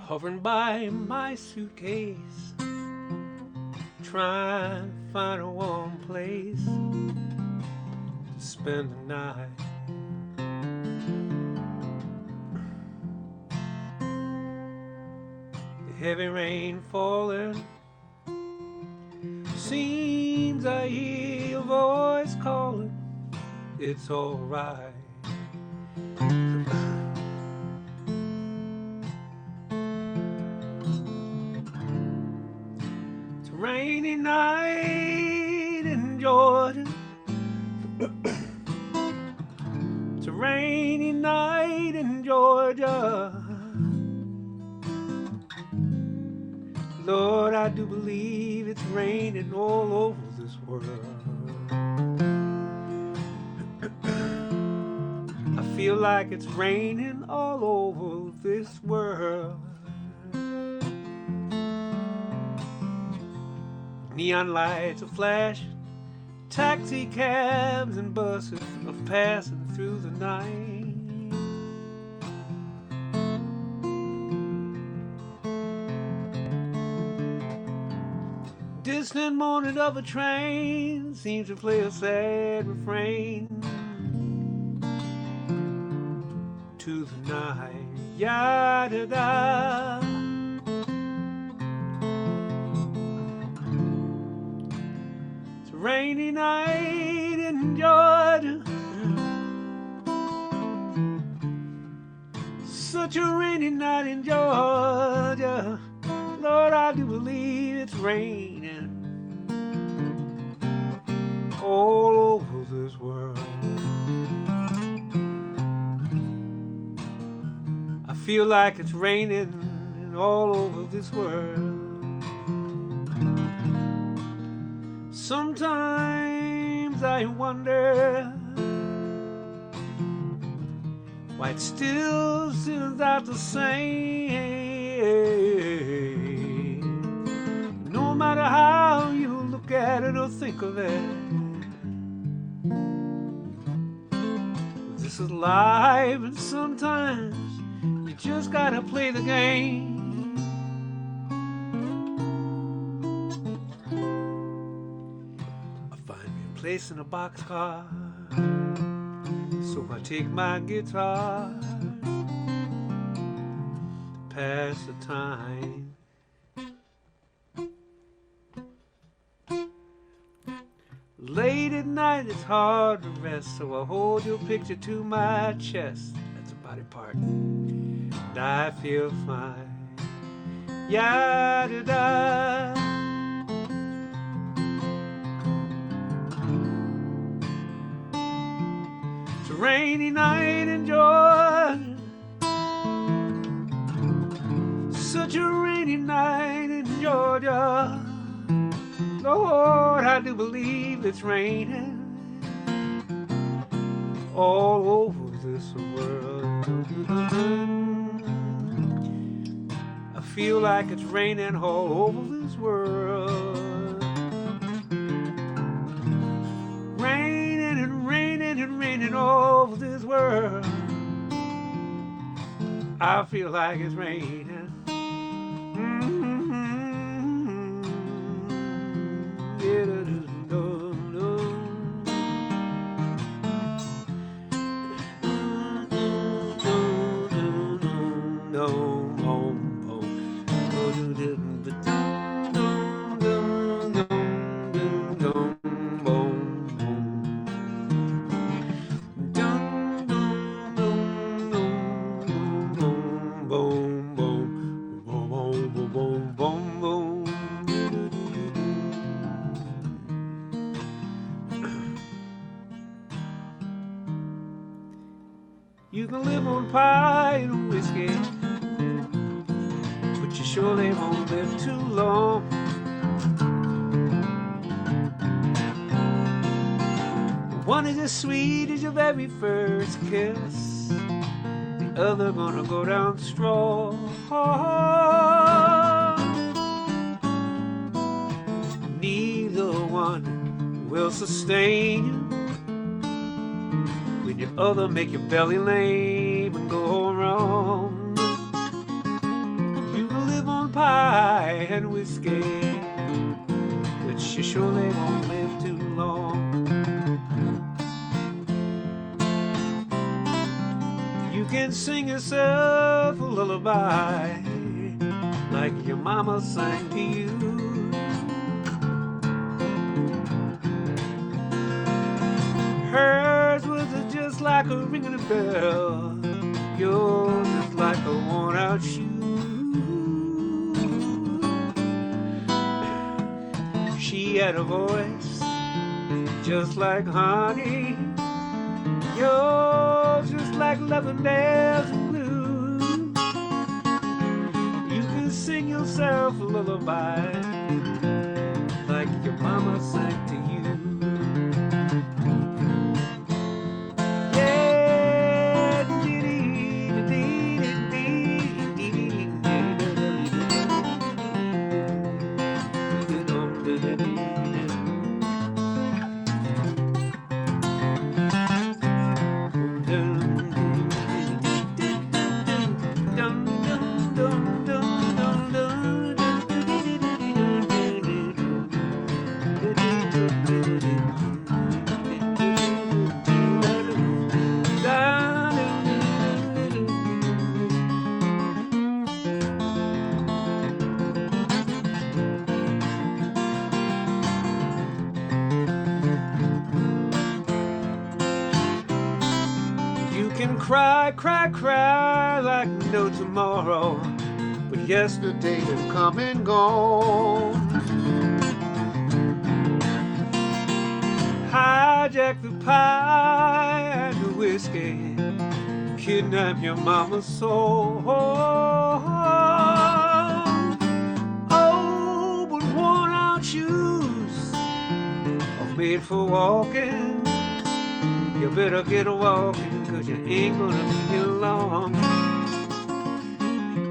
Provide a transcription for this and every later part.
hovering by my suitcase, trying to find a warm place to spend the night. The heavy rain falling, seems I hear your voice calling, it's alright. It's a rainy night in Georgia. It's a rainy night in Georgia. Lord, I do believe it's raining all over this world. I feel like it's raining all over this world. Neon lights are flashing, taxi cabs and buses are passing through the night. Distant moaning of a train seems to play a sad refrain to the night. Ya-da-da. It's a rainy night in Georgia. Such a rainy night in Georgia. Lord, I do believe it's raining all over this world. I feel like it's raining all over this world. Sometimes I wonder why it still seems out the same. No matter how you look at it or think of it, this is life, and sometimes you just gotta play the game. I find me a place in a boxcar, so I take my guitar to pass the time. Late at night it's hard to rest, so I hold your picture to my chest. That's a body part, and I feel fine. Ya-da-da. It's a rainy night in Georgia. Such a rainy night in Georgia. Lord, I do believe it's raining all over this world. I feel like it's raining all over this world. Raining and raining and raining all over this world. I feel like it's raining. You can live on pie and whiskey, but you surely won't live too long. One is as sweet as your very first kiss, the other gonna go down strong. Neither one will sustain you when your other make your belly lame and go wrong. You and whiskey, but she surely won't live too long. You can sing yourself a lullaby like your mama sang to you. Hers was just like a ringing a bell, yours is like a worn-out shoe. She had a voice just like honey, yours just like lavenders and blue. You can sing yourself a lullaby like your mama sang to you. Cry, cry, cry like no tomorrow, but yesterday has come and gone. Hijack the pie and the whiskey, kidnap your mama's soul. Oh, but worn out shoes are made for walking. You better get walking, 'cause you ain't gonna be here long.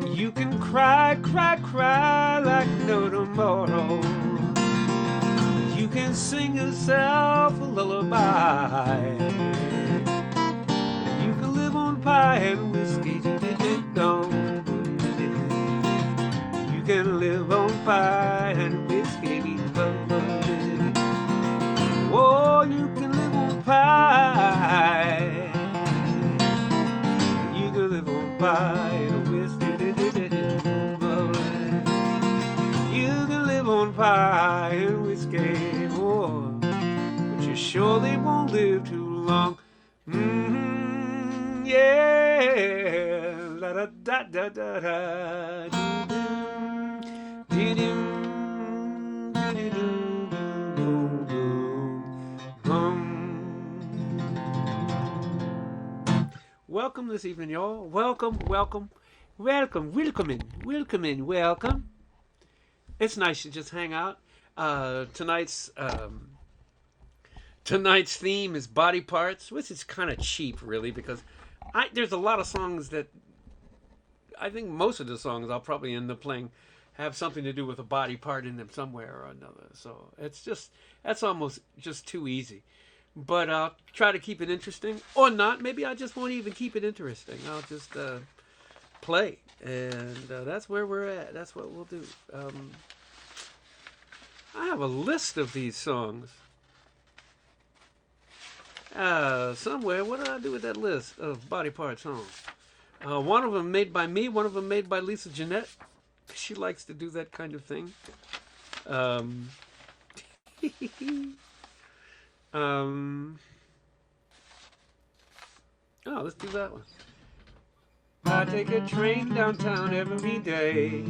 You can cry, cry, cry like no tomorrow. You can sing yourself a lullaby. You can live on pie and whiskey. You can live on pie and whiskey. Oh, you can live on pie. You can live on pie and whiskey. You can live on pie and whiskey, oh, but you surely won't live too long. Yeah, la da da da da da. Welcome this evening, y'all. Welcome, welcome, welcome, welcome in. It's nice to just hang out. Tonight's theme is body parts, which is kind of cheap, really, because there's a lot of songs that I think most of the songs I'll probably end up playing have something to do with a body part in them somewhere or another. So that's almost just too easy. But I'll try to keep it interesting, or not. Maybe I just won't even keep it interesting. I'll just play, and that's where we're at. That's what we'll do. I have a list of these songs somewhere. What did I do with that list of body part songs? One of them made by me, one of them made by Lisa Jeanette. She likes to do that kind of thing. Oh, let's do that one. I take a train downtown every day.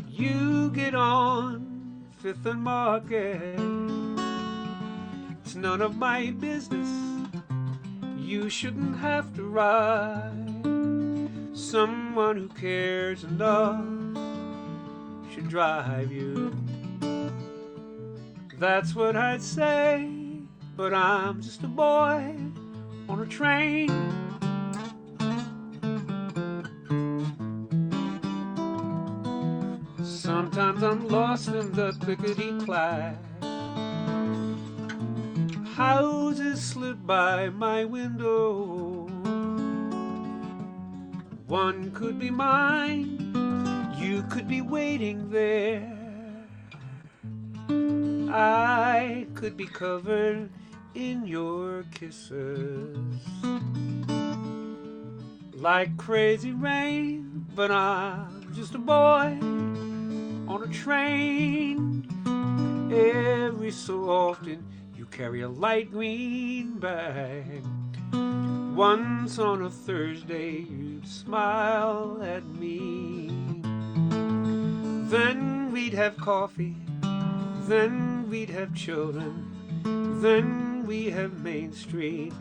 You get on 5th and Market. It's none of my business. You shouldn't have to ride. Someone who cares enough should drive you. That's what I'd say, but I'm just a boy on a train. Sometimes I'm lost in the clickety-clack. Houses slip by my window. One could be mine, You could be waiting there. I could be covered in your kisses like crazy rain, but I'm just a boy on a train. Every so often you carry a light green bag. Once on a Thursday you'd smile at me. Then we'd have coffee, then we'd have children, then we have Main Street.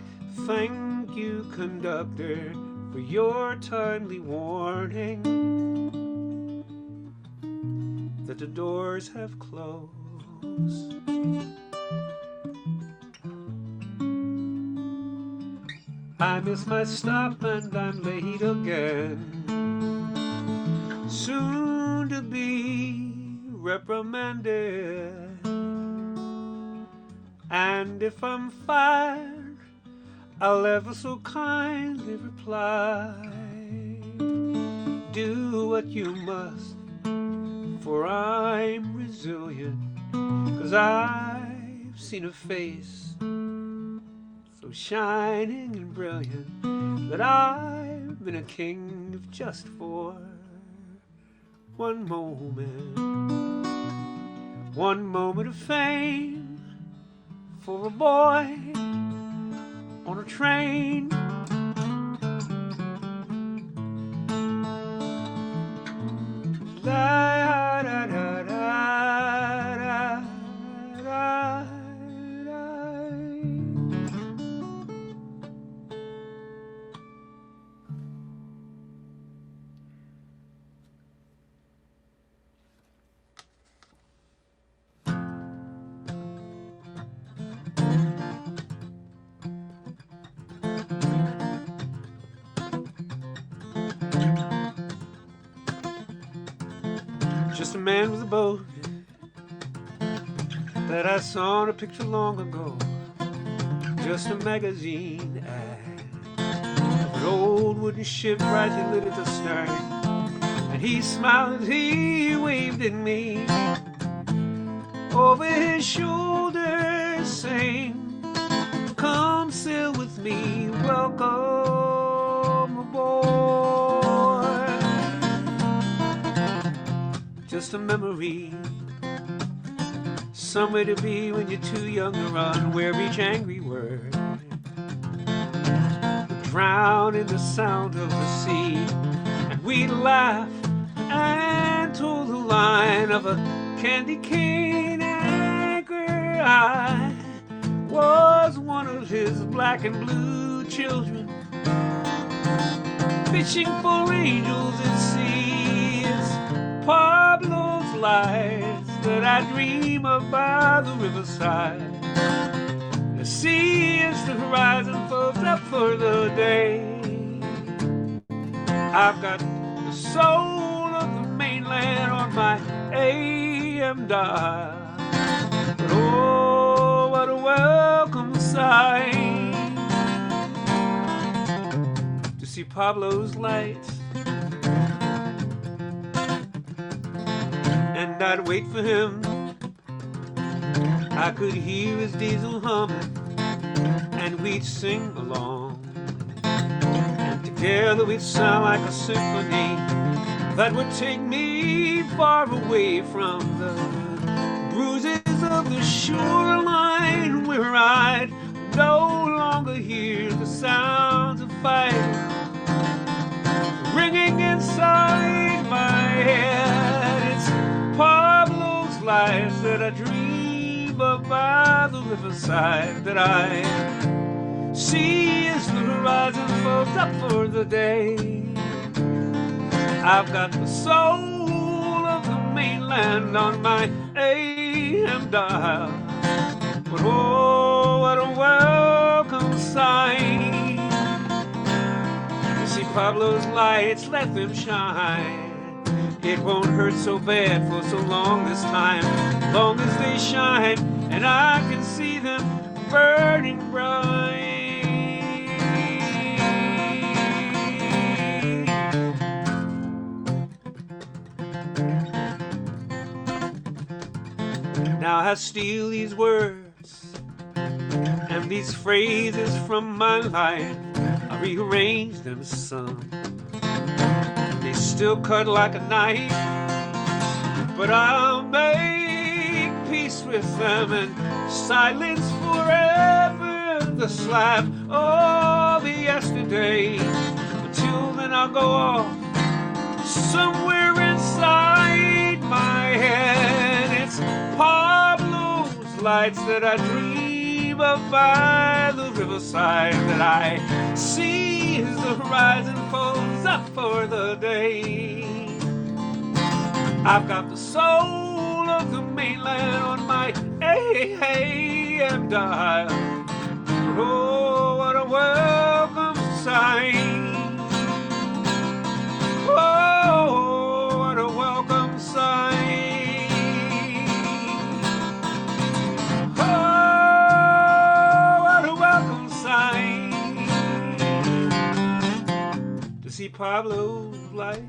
Thank you, conductor, for your timely warning that the doors have closed. I miss my stop and I'm late again. Soon to be reprimanded. And if I'm fired, I'll ever so kindly reply, do what you must, for I'm resilient. 'Cause I've seen a face so shining and brilliant that I've been a king of just for one moment of fame for a boy on a train. Da, da, da, da, da, da, da. Just a man with a boat that I saw in a picture long ago. Just a magazine ad of an old wooden ship brightly lit at the stern. And he smiled as he waved at me over his shoulder, saying, come sail with me, welcome aboard. Just a memory, somewhere to be when you're too young to run, where each angry word would drown in the sound of the sea. And we'd laugh and told the line of a candy cane anchor. I was one of his black and blue children, fishing for angels at sea. It's Pablo's lights that I dream of by the riverside. The sea is the horizon, folks, up for the day. I've got the soul of the mainland on my AM dial. But oh, what a welcome sight to see Pablo's lights. And I'd wait for him. I could hear his diesel humming, and we'd sing along. And together we'd sound like a symphony that would take me far away from the bruises of the shoreline, where I'd no longer hear the sounds of fighting ringing inside my head. It's Pablo's lights that I dream of by the riverside, that I see as the horizon folds up for the day. I've got the soul of the mainland on my AM dial. But oh, what a welcome sight to see Pablo's lights, let them shine. It won't hurt so bad for so long this time, long as they shine, and I can see them burning bright. Now I steal these words and these phrases from my life. I rearrange them some. They still cut like a knife, but I'll make peace with them and silence forever the slap of yesterday. Until then I'll go off somewhere inside my head. It's Pablo's lights that I dream of by the riverside, that I see as the horizon folds up for the day. I've got the soul of the mainland on my AM dial. Oh, what a welcome sight. Oh, what a welcome sight. Oh, what a welcome sight. To see Pablo's lights.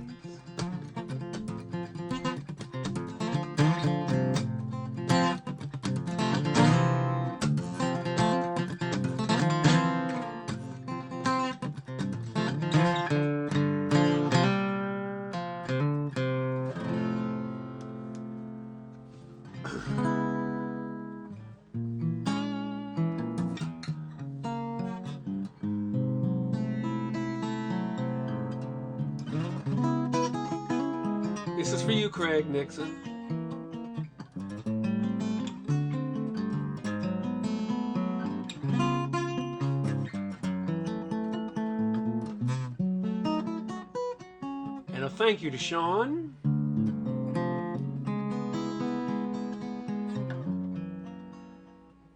This is for you, Craig Nixon. And a thank you to Sean.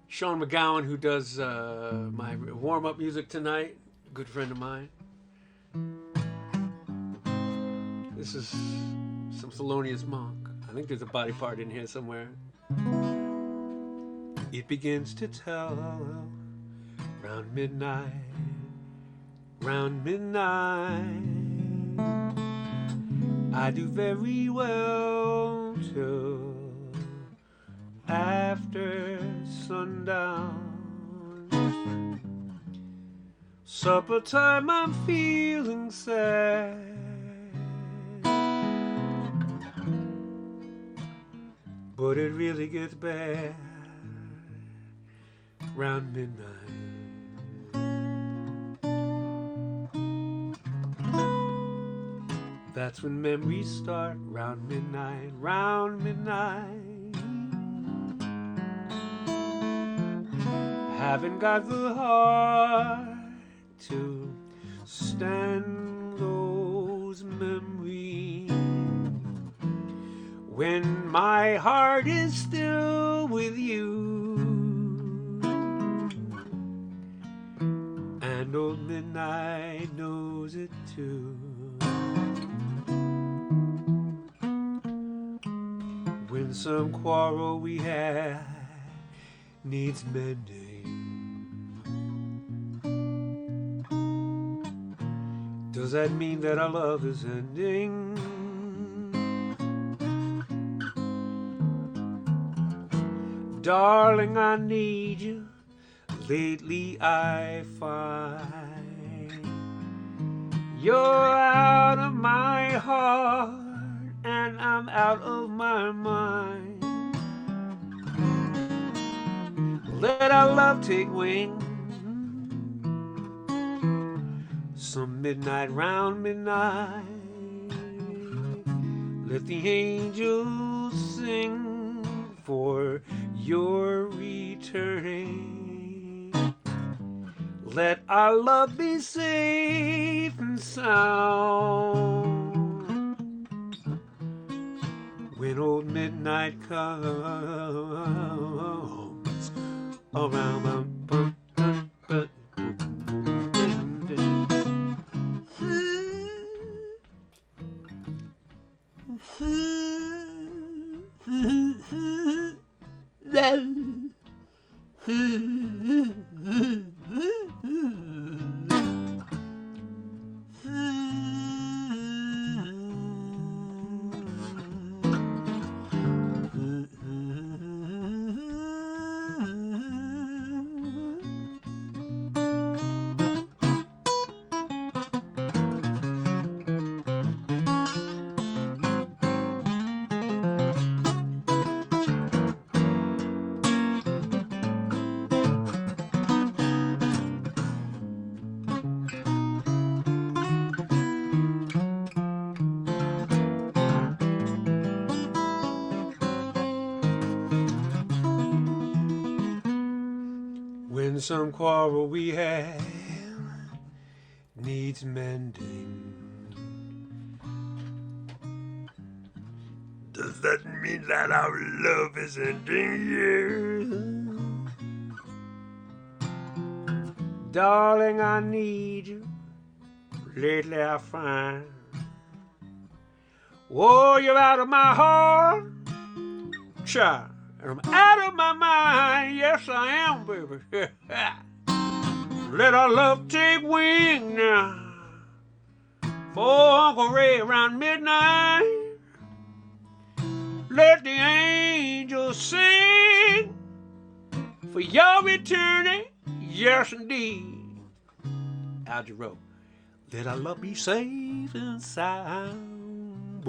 Sean McGowan, who does my warm-up music tonight, a good friend of mine. This is some Thelonious Monk. I think there's a body part in here somewhere. It begins to tell round midnight, round midnight. I do very well till after sundown. Supper time, I'm feeling sad. But it really gets bad round midnight. That's when memories start round midnight, round midnight. Haven't got the heart to stand those memories. When my heart is still with you, and old midnight knows it too. When some quarrel we had needs mending, does that mean that our love is ending? Darling, I need you. Lately I find you're out of my heart and I'm out of my mind. Let our love take wing. Some midnight, round midnight. Let the angels sing for your returning. Let our love be safe and sound. When old midnight comes around my some quarrel we have needs mending. Does that mean that our love is ending? Yeah. Darling, I need you. Lately I find, oh, you're out of my heart, child, and I'm out of my mind. Yes, I am, baby. Let our love take wing now. For Uncle Ray around midnight, let the angels sing for your returning. Yes, indeed. Algebra. Let our love be safe and sound.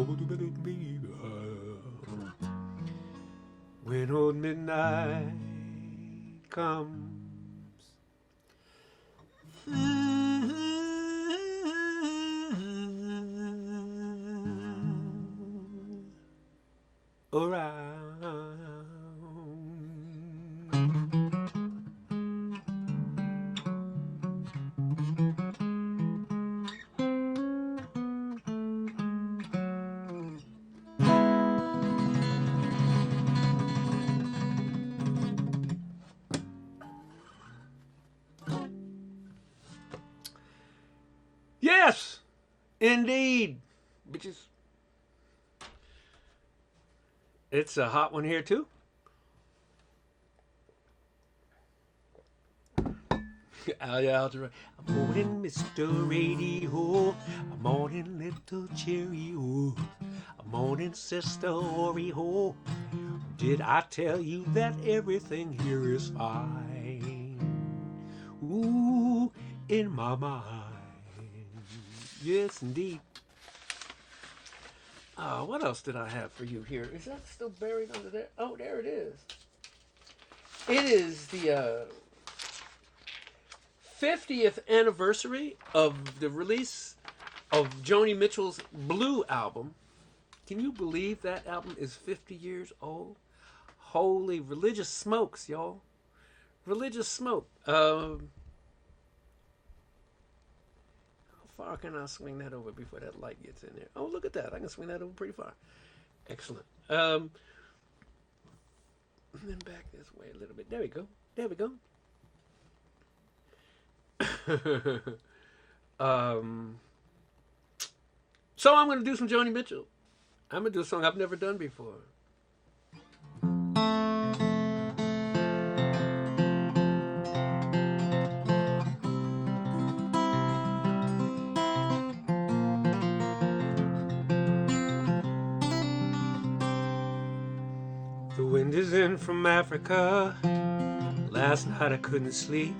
When old midnight comes. Around. Yes, indeed, bitches. It's a hot one here too. I'm morning, Mr. Radio. I'm morning, little Cheerio. I'm morning, Sister Oreo. Did I tell you that everything here is fine? Ooh, in my mind. Yes, indeed. What else did I have for you here? Is that still buried under there? Oh, there it is. It is the 50th anniversary of the release of Joni Mitchell's Blue album. Can you believe that album is 50 years old? Holy religious smokes, y'all. Religious smoke. How far can I swing that over before that light gets in there? Oh, look at that. I can swing that over pretty far. Excellent. And then back this way a little bit. There we go. There we go. So I'm going to do some Joni Mitchell. I'm going to do a song I've never done before. The wind is in from Africa. Last night I couldn't sleep.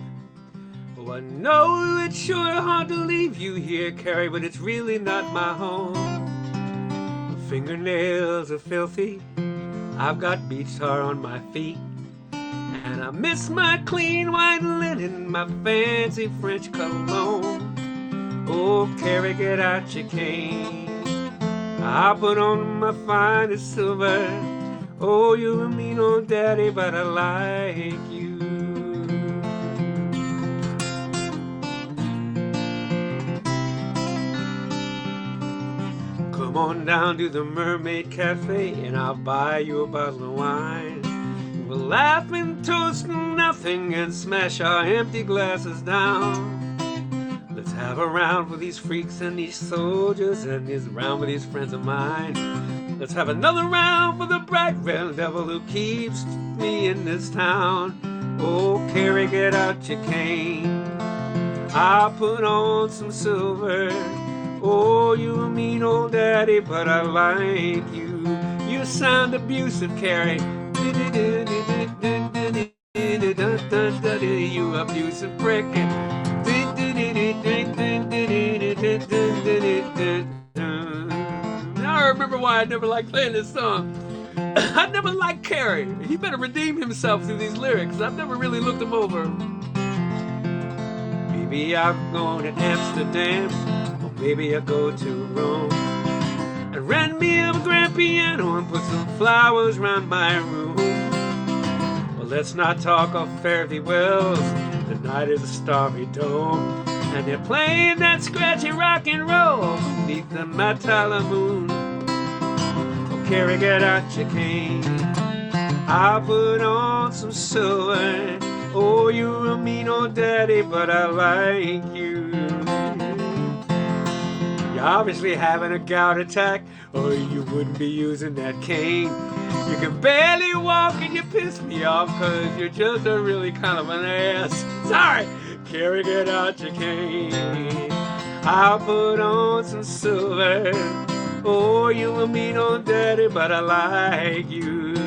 Oh, I know it's sure hard to leave you here, Carrie, but it's really not my home. My fingernails are filthy. I've got beach tar on my feet. And I miss my clean white linen, my fancy French cologne. Oh, Carrie, get out your cane. I put on my finest silver. Oh, you're a mean old daddy, but I like you. Come on down to the Mermaid Cafe and I'll buy you a bottle of wine. We'll laugh and toast nothing and smash our empty glasses down. Let's have a round with these freaks and these soldiers and this round with these friends of mine. Let's have another round for the bright red devil who keeps me in this town. Oh, Carrie, get out your cane. I'll put on some silver. Oh, you a mean old daddy, but I like you. You sound abusive, Carrie. You abusive prick. I remember why I never liked playing this song. I never liked Carrie. He better redeem himself through these lyrics. I've never really looked him over. Maybe I'm going to Amsterdam, or maybe I'll go to Rome. And rent me a grand piano and put some flowers round my room. Well, let's not talk of fare thee wells. The Tonight is a starry dome, and they're playing that scratchy rock and roll beneath the Matala moon. Oh, Carrie, get out your cane. I'll put on some silver. Oh, you're a mean old daddy, but I like you. You're obviously having a gout attack, or you wouldn't be using that cane. You can barely walk and you piss me off, cause you're just a really kind of an ass. Sorry, Carrie, get out your cane. I'll put on some silver. Oh, you a mean old daddy, but I like you. The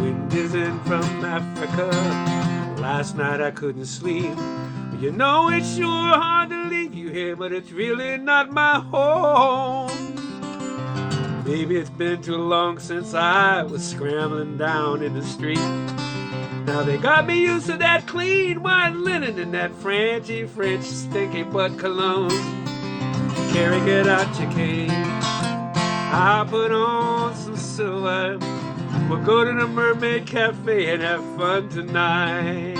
wind is in from Africa. Last night I couldn't sleep. You know it's sure hard to leave you here, but it's really not my home. Maybe it's been too long since I was scrambling down in the street. Now they got me used to that clean white linen and that Frenchy French stinky butt cologne. Carrie, get out your cane. I'll put on some silver. We'll go to the Mermaid Cafe and have fun tonight.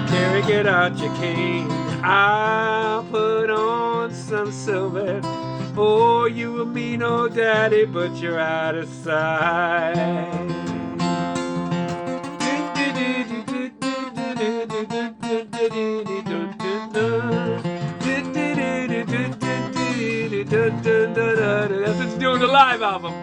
Carrie, get out your cane. I'll put on some silver. Oh, you a mean old daddy, but you're out of sight. That's what's doing the live album.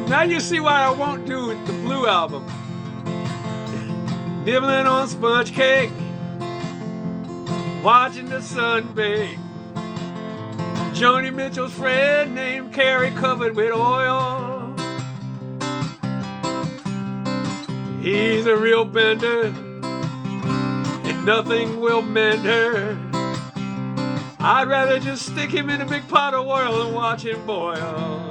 Now you see why I won't do the Blue album. Nibbling on sponge cake, watching the sun bake. Joni Mitchell's friend named Carrie covered with oil. He's a real bender, and nothing will mend her. I'd rather just stick him in a big pot of oil and watch him boil.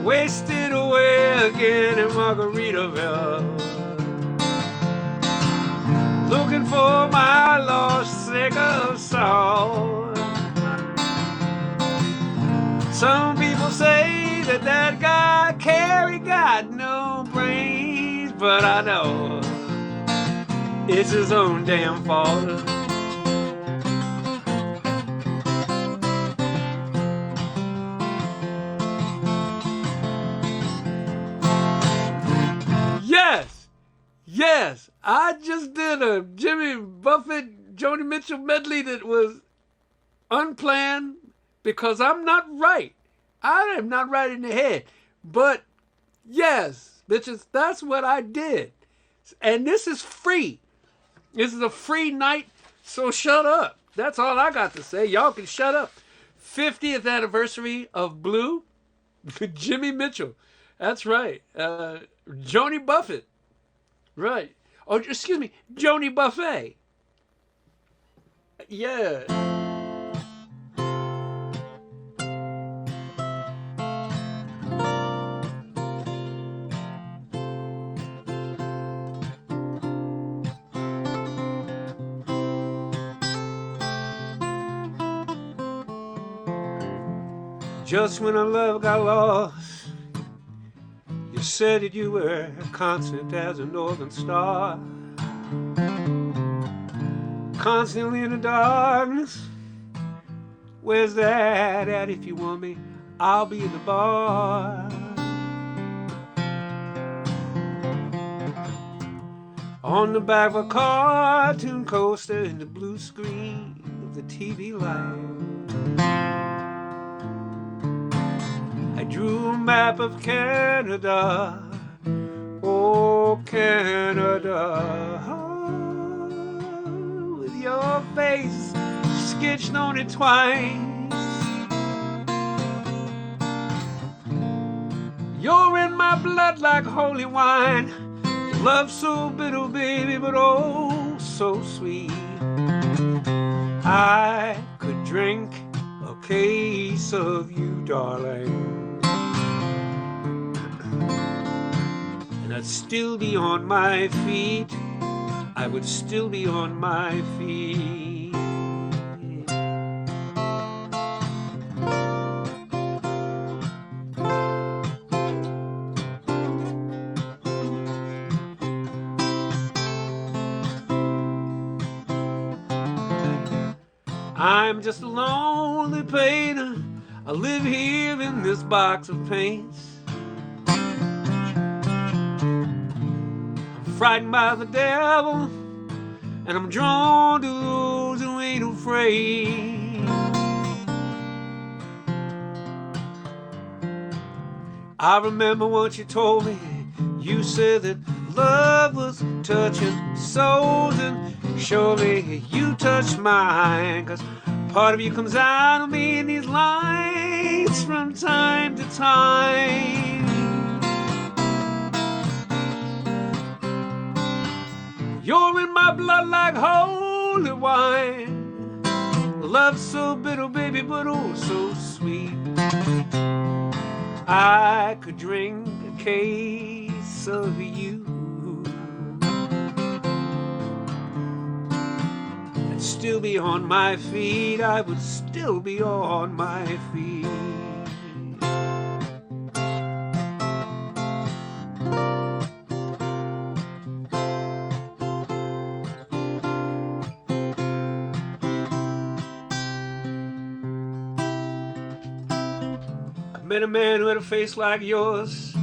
Wasted away again in Margaritaville, looking for my lost sack of salt. Some people say that guy Carrie got no brains, but I know it's his own damn fault. Yes, I just did a Jimmy Buffett, Joni Mitchell medley that was unplanned because I'm not right. I am not right in the head. But yes, bitches, that's what I did. And this is free. This is a free night, so shut up. That's all I got to say. Y'all can shut up. 50th anniversary of Blue, Jimmy Mitchell. That's right. Joni Buffett. Right. Oh, excuse me, Joni Buffet. Yeah. Just when our love got lost, you said that you were constant as a northern star, constantly in the darkness. Where's that at? If you want me, I'll be in the bar. On the back of a cartoon coaster in the blue screen of the TV light, I drew a map of Canada, oh Canada, with your face sketched on it twice. You're in my blood like holy wine, love so bitter, baby, but oh so sweet. I could drink a case of you, darling. I'd still be on my feet. I would still be on my feet. I'm just a lonely painter. I live here in this box of paints. I'm frightened by the devil, and I'm drawn to those who ain't afraid. I remember once you told me, you said that love was touching souls, and surely you touched mine, 'cause part of you comes out of me in these lines from time to time. You're in my blood like holy wine. Love so bitter, baby, but oh so sweet. I could drink a case of you. I'd still be on my feet. I would still be on my feet. Met a man who had a face like yours.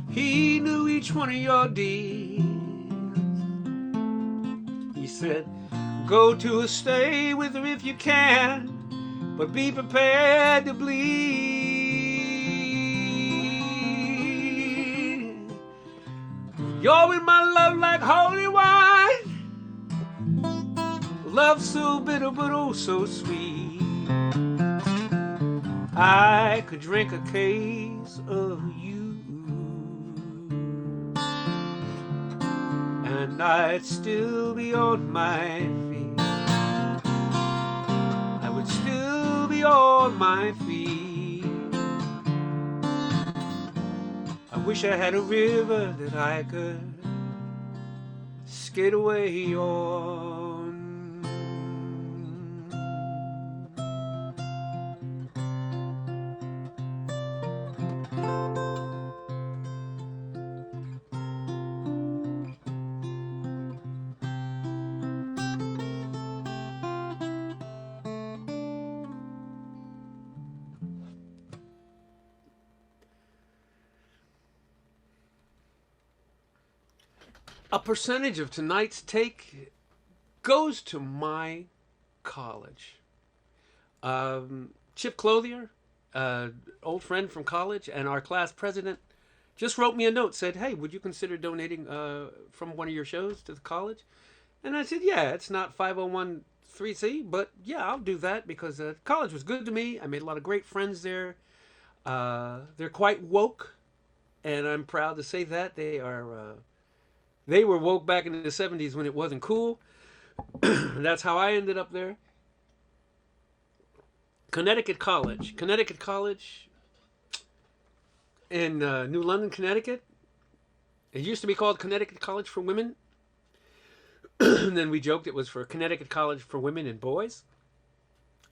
He knew each one of your deeds. He said, go to her, stay with her if you can, but be prepared to bleed. You're in my love like holy wine. Love so bitter, but oh so sweet. I could drink a case of you, and I'd still be on my feet. I would still be on my feet. I wish I had a river that I could skate away on. A percentage of tonight's take goes to my college. Chip Clothier, old friend from college, and our class president just wrote me a note, said, hey, would you consider donating from one of your shows to the college? And I said, yeah, it's not 501c, but yeah, I'll do that because college was good to me. I made a lot of great friends there. They're quite woke, and I'm proud to say that. They were woke back in the 70s when it wasn't cool. That's how I ended up there. Connecticut College in New London, Connecticut. It used to be called Connecticut College for Women. And then we joked it was for Connecticut College for Women and Boys.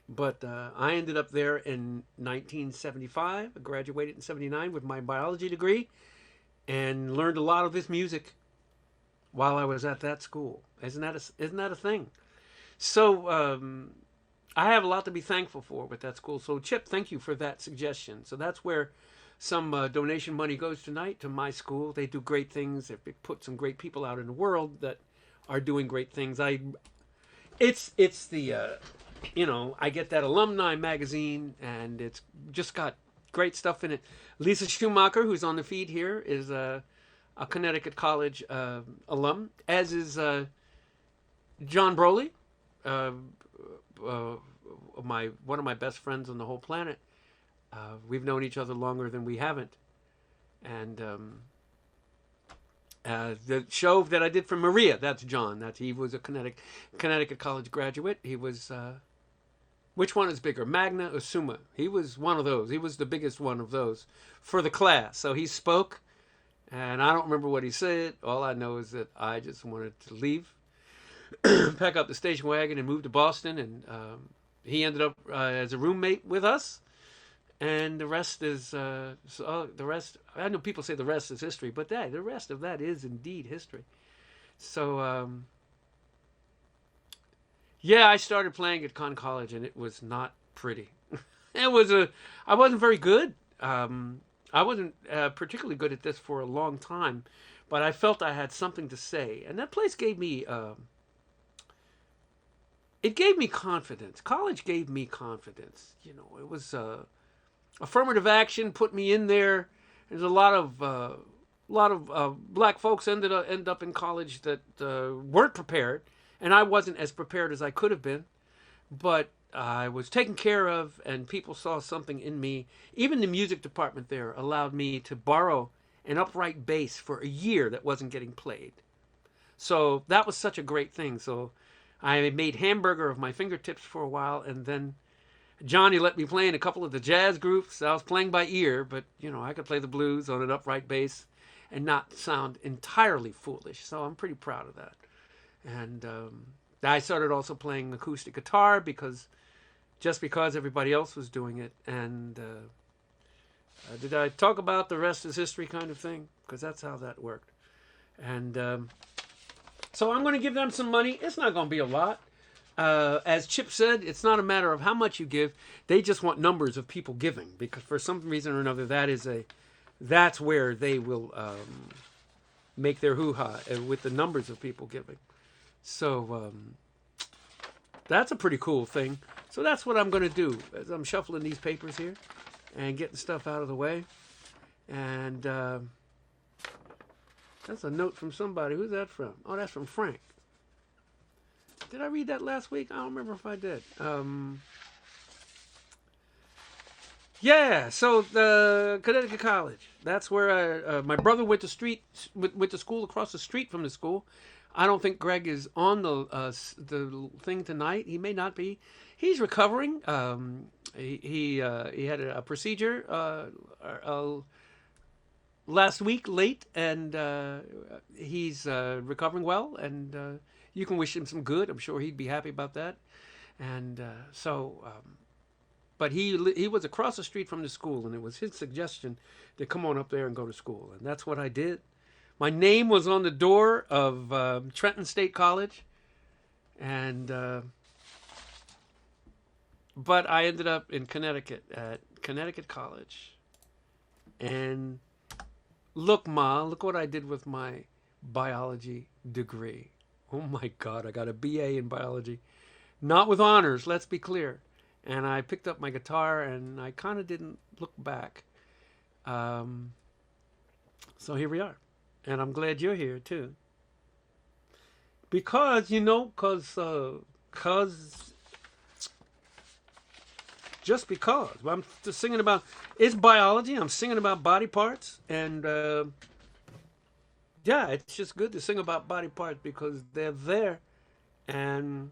But I ended up there in 1975. I graduated in 79 with my biology degree and learned a lot of this music while I was at that school. Isn't that a thing? So I have a lot to be thankful for with that school. So Chip, thank you for that suggestion. So that's where some donation money goes tonight, to my school. They do great things. They put some great people out in the world that are doing great things. It's the I get that alumni magazine, and it's just got great stuff in it. Lisa Schumacher, who's on the feed here, is a Connecticut College alum, as is John Broley, one of my best friends on the whole planet. We've known each other longer than we haven't. And the show that I did for Maria, that's John. He was a Connecticut College graduate. He was, which one is bigger, Magna or Summa? He was one of those. He was the biggest one of those for the class. So he spoke. And I don't remember what he said. All I know is that I just wanted to leave, pack up the station wagon, and move to Boston. And he ended up as a roommate with us. And the rest is the rest. I know people say the rest is history, but the rest of that is indeed history. So yeah, I started playing at Conn College, and it was not pretty. I wasn't very good. I wasn't particularly good at this for a long time, but I felt I had something to say, and that place gave me it gave me confidence. College gave me confidence. You know, it was affirmative action put me in there. There's a lot of black folks end up in college that weren't prepared, and I wasn't as prepared as I could have been, but I was taken care of, and people saw something in me. Even the music department there allowed me to borrow an upright bass for a year that wasn't getting played. So that was such a great thing. So I made hamburger of my fingertips for a while, and then Johnny let me play in a couple of the jazz groups. I was playing by ear, but I could play the blues on an upright bass and not sound entirely foolish. So I'm pretty proud of that. And I started also playing acoustic guitar because everybody else was doing it. And did I talk about the rest is history kind of thing? Because that's how that worked. And so I'm going to give them some money. It's not going to be a lot. As Chip said, it's not a matter of how much you give. They just want numbers of people giving, because for some reason or another, that's where they will make their hoo-ha with the numbers of people giving. So that's a pretty cool thing. So that's what I'm going to do as I'm shuffling these papers here and getting stuff out of the way. And that's a note from somebody. Who's that from? Oh, that's from Frank. Did I read that last week? I don't remember if I did. Yeah, so the Connecticut College. That's where my brother went to school across the street from the school. I don't think Greg is on the thing tonight. He may not be. He's recovering. He had a procedure last week late, and he's recovering well. And you can wish him some good. I'm sure he'd be happy about that. And but he was across the street from the school, and it was his suggestion to come on up there and go to school, and that's what I did. My name was on the door of Trenton State College, and but I ended up in Connecticut at Connecticut College. And look, Ma, look what I did with my biology degree. Oh my God, I got a BA in biology. Not with honors, let's be clear. And I picked up my guitar, and I kind of didn't look back. So here we are. And I'm glad you're here, too. Because, just because. I'm just singing about, it's biology. I'm singing about body parts. And, yeah, it's just good to sing about body parts because they're there. And,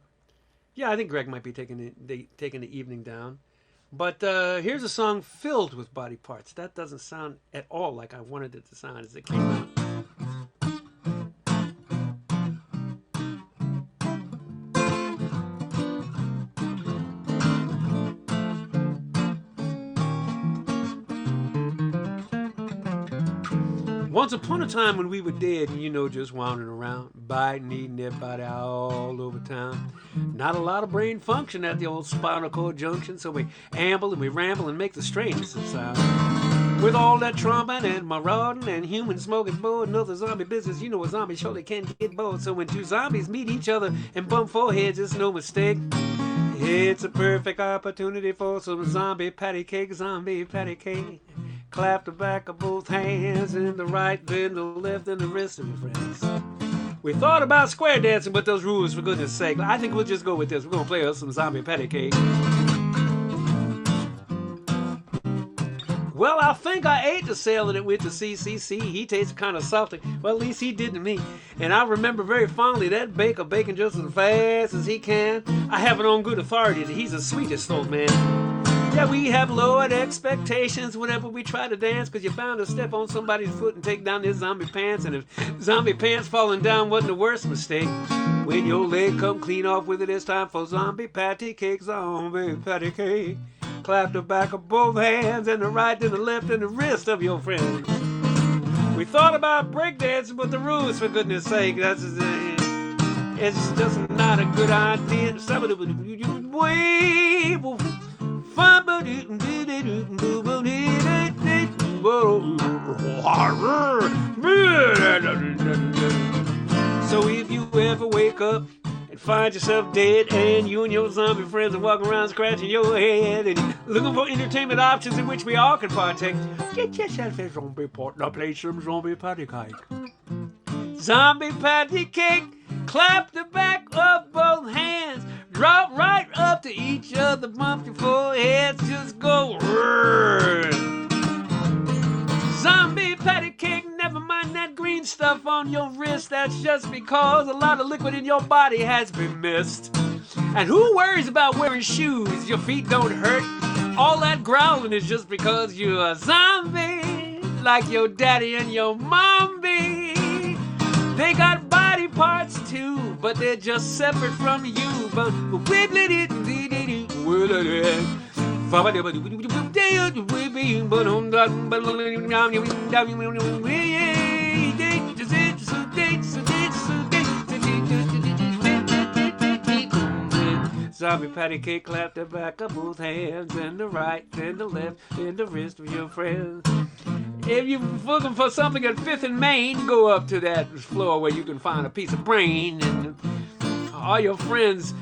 yeah, I think Greg might be taking the evening down. But here's a song filled with body parts. That doesn't sound at all like I wanted it to sound as it came out. Once upon a time when we were dead, just wandering around, biting, eating everybody all over town. Not a lot of brain function at the old spinal cord junction, so we amble and we ramble and make the strangest of sound. With all that trombone and marauding and human smoking bored and other zombie business, a zombie surely can get bored. So when two zombies meet each other and bump foreheads, it's no mistake. It's a perfect opportunity for some zombie patty cake, zombie patty cake. Clap the back of both hands, and the right, then the left, and the rest of your friends. We thought about square dancing, but those rules, for goodness sake. I think we'll just go with this. We're going to play us some zombie patty cake. Well, I think I ate the sailor that went to CCC. He tasted kind of salty. Well, at least he did to me. And I remember very fondly that baker baking just as fast as he can. I have it on good authority that he's the sweetest old man. Yeah, we have lowered expectations whenever we try to dance, cause you're bound to step on somebody's foot and take down their zombie pants. And if zombie pants falling down wasn't the worst mistake, when your leg come clean off with it, it's time for zombie patty cake, zombie patty cake. Clap the back of both hands and the right and the left and the wrist of your friends. We thought about breakdancing, but the rules, for goodness sake, it's just not a good idea. So if you ever wake up and find yourself dead, and you and your zombie friends are walking around scratching your head and looking for entertainment options in which we all can partake, get yourself a zombie partner, play some zombie patty cake. Zombie patty cake, clap the back of both hands, drop right up to each other, bump your foreheads, just go. Zombie patty cake, never mind that green stuff on your wrist. That's just because a lot of liquid in your body has been missed. And who worries about wearing shoes? Your feet don't hurt. All that growling is just because you're a zombie, like your daddy and your mommy. They got body parts too, but they're just separate from you. But zombie patty cake, clap the back of both hands, and the right, and the left, and the wrist of your friends. If you're looking for something at 5th and Main, go up to that floor where you can find a piece of brain, and all your friends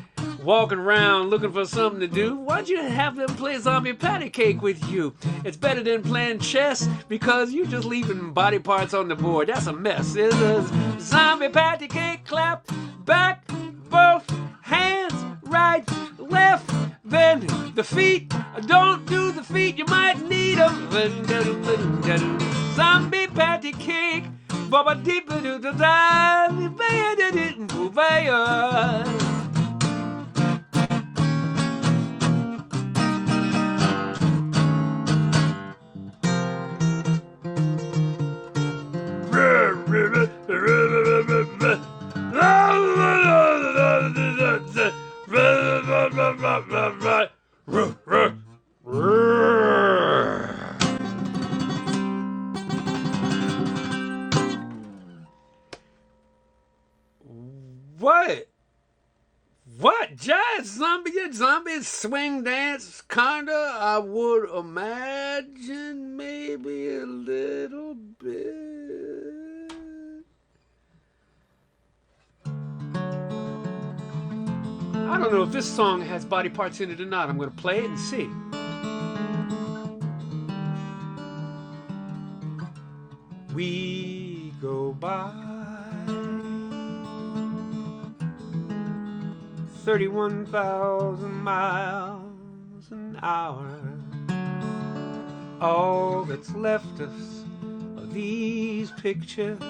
walking around looking for something to do. Why don't you have them play zombie patty cake with you? It's better than playing chess, because you're just leaving body parts on the board. That's a mess. It's a zombie patty cake, clap back both hands, right, left, then the feet. Don't do the feet, you might need them. Zombie patty cake, baba deep do the What? Jazz zombie swing dance? Kinda, I would imagine, maybe a little bit. I don't know if this song has body parts in it or not. I'm going to play it and see. We go by 31,000 miles an hour. All that's left us are these pictures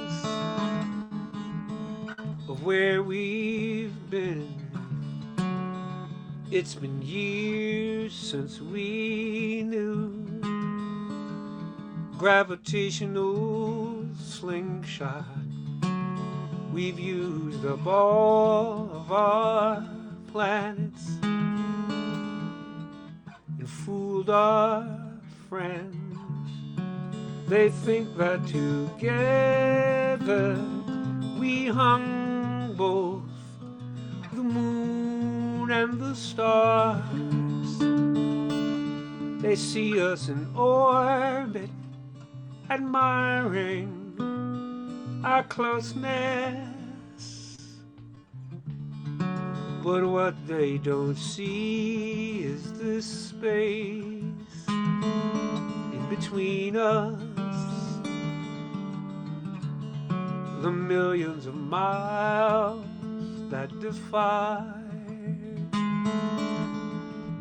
of where we've been. It's been years since we knew gravitational slingshot. We've used up all of our planets and fooled our friends. They think that together we hung both the moon and the stars. They see us in orbit, admiring our closeness. But what they don't see is this space in between us, the millions of miles that defy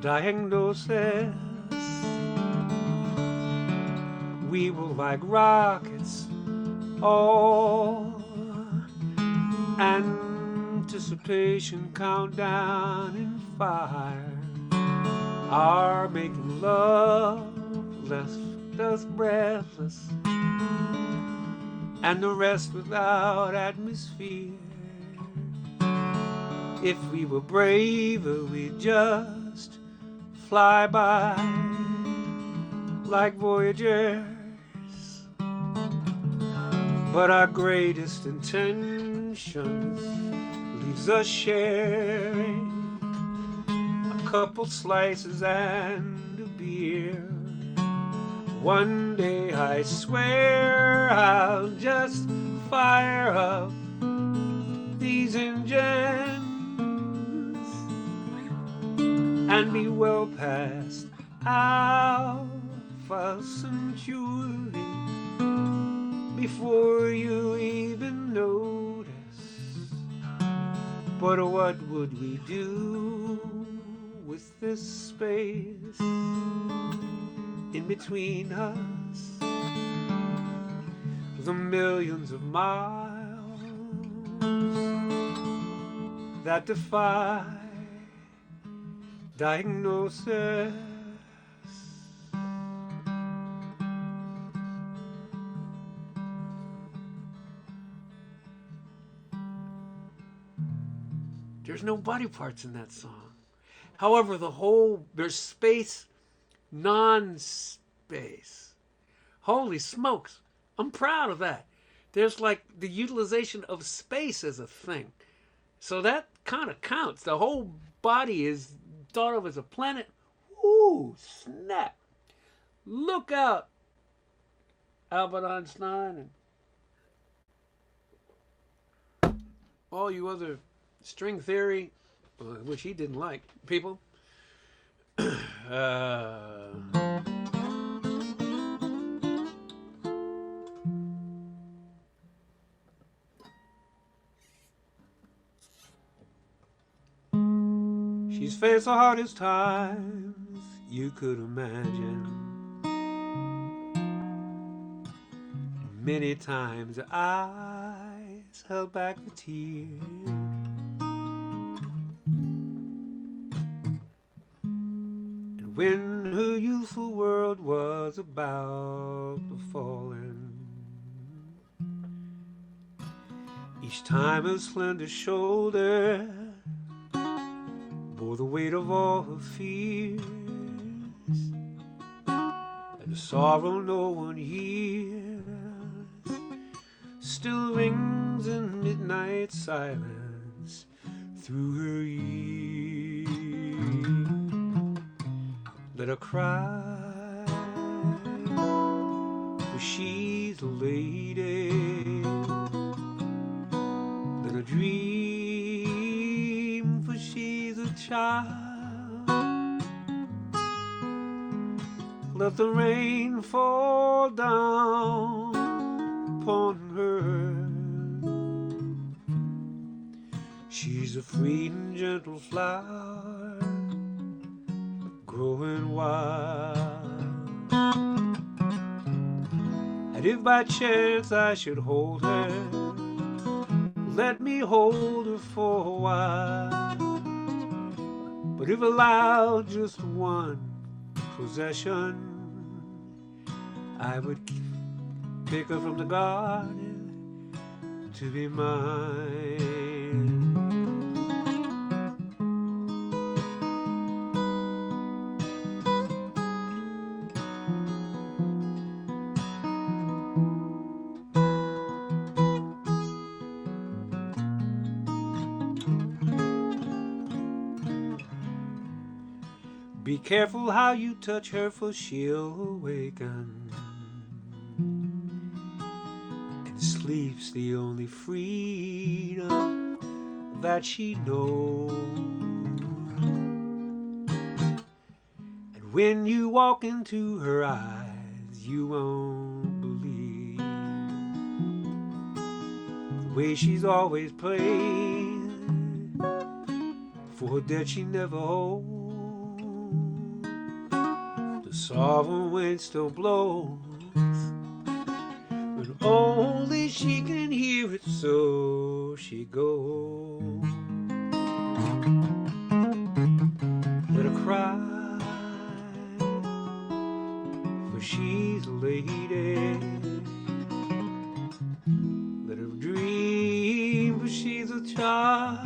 diagnosis. We were like rockets, all anticipation, countdown and fire. Our making love left us breathless, and the rest without atmosphere. If we were braver, we'd just fly by like voyagers. But our greatest intentions leaves us sharing a couple slices and a beer. One day I swear I'll just fire up these engines and be well past Alpha Centauri before you even notice. But what would we do with this space in between us? The millions of miles that defy diagnosis. There's no body parts in that song. However, there's space, non-space. Holy smokes. I'm proud of that. There's like the utilization of space as a thing. So that kind of counts. The whole body is thought of as a planet. Ooh, snap. Look out, Albert Einstein and all you other string theory, which he didn't like, people. She's faced the hardest times you could imagine. Many times her eyes held back the tears. And when her youthful world was about to fall in, each time her slender shoulder bore the weight of all her fears, and the sorrow no one hears still rings in midnight silence through her ears. Let her cry, for she's a lady. Let her dream, for she's a child. Let the rain fall down upon her. She's a free and gentle flower growing wild. And if by chance I should hold her, let me hold her for a while. But if allowed just one possession, I would pick her from the garden to be mine. Be careful how you touch her, for she'll awaken, and sleep's the only freedom that she knows. And when you walk into her eyes, you won't believe the way she's always played for a debt she never owed. The sorrow wind still blows, but only she can hear it, so she goes. Let her cry, she's a lady. Let her dream, but she's a child.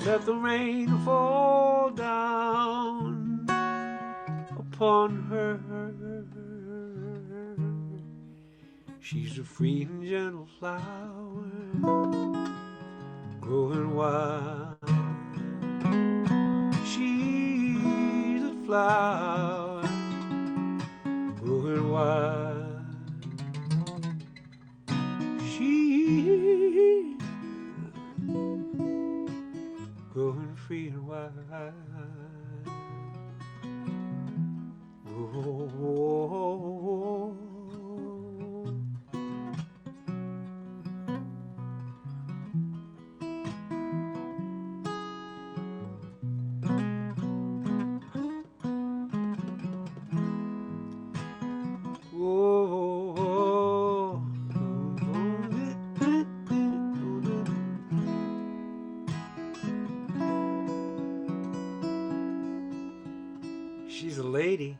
Let the rain fall down upon her. She's a free and gentle flower, growing wild. She's a flower, growing wild. She's growing free and wild. Oh. She's a lady.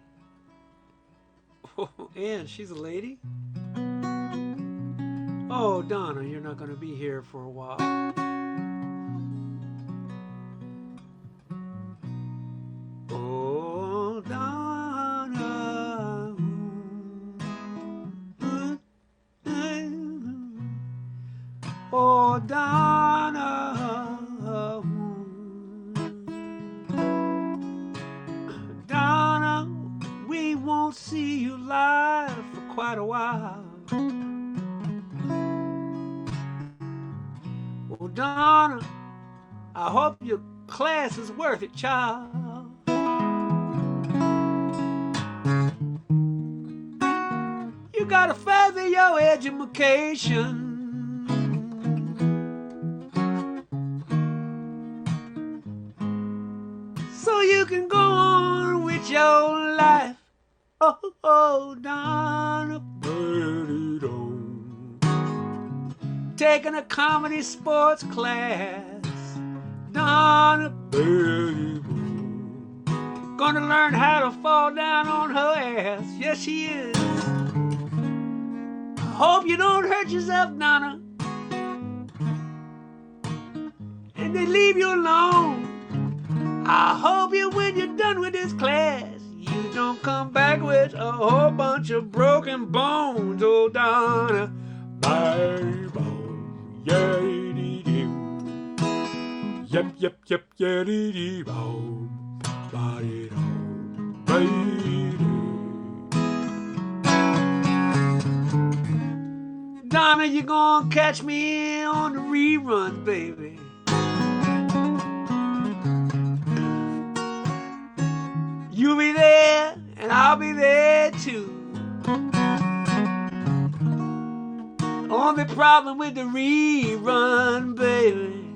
Oh, and she's a lady? Oh, Donna, you're not going to be here for a while. Oh, Donna. Oh, Donna. Donna, we won't see you live for quite a while. Oh, Donna, I hope your class is worth it, child. You gotta further your education. So you can go on with your life. Oh, oh, Donna. Taking a comedy sports class. Donna. Gonna learn how to fall down on her ass. Yes, she is. Hope you don't hurt yourself, Donna. And they leave you alone. I hope you, when you're done with this class, you don't come back with a whole bunch of broken bones, oh Donna. Yep, yep, yep, yep, Donna, you gonna catch me on the reruns, baby. You'll be there, and I'll be there too. Only problem with the rerun, baby,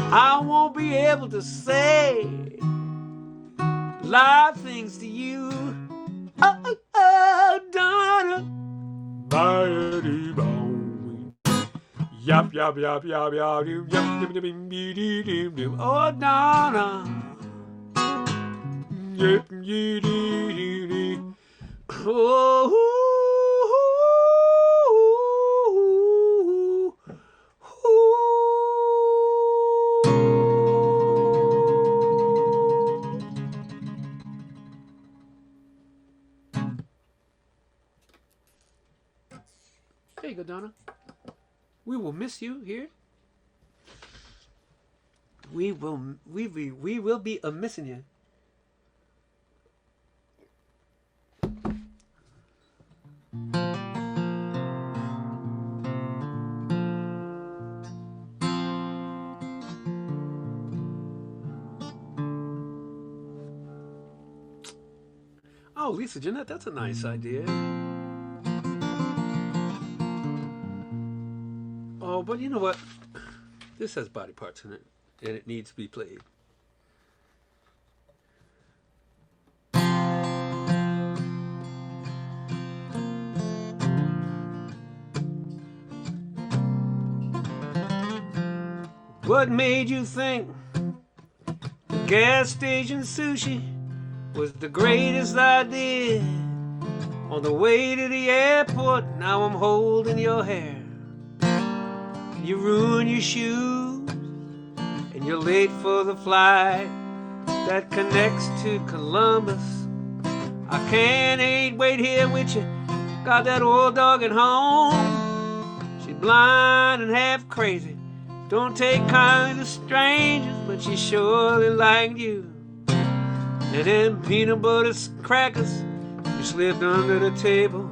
I won't be able to say live things to you. Oh, oh, oh, Donna. Yap, yap, yap, yap, yap, yap, oh, Donna. Oh, there you go, Donna. We will miss you here. We will be missing you. Oh, Lisa Jeanette, that's a nice idea. Oh, but you know what? This has body parts in it, and it needs to be played. What made you think gas station sushi was the greatest idea. On the way to the airport, now I'm holding your hair. You ruin your shoes, and you're late for the flight that connects to Columbus. I ain't wait here with you. Got that old dog at home. She's blind and half crazy. Don't take kindly to strangers, but she surely liked you. And them peanut butter crackers you slipped under the table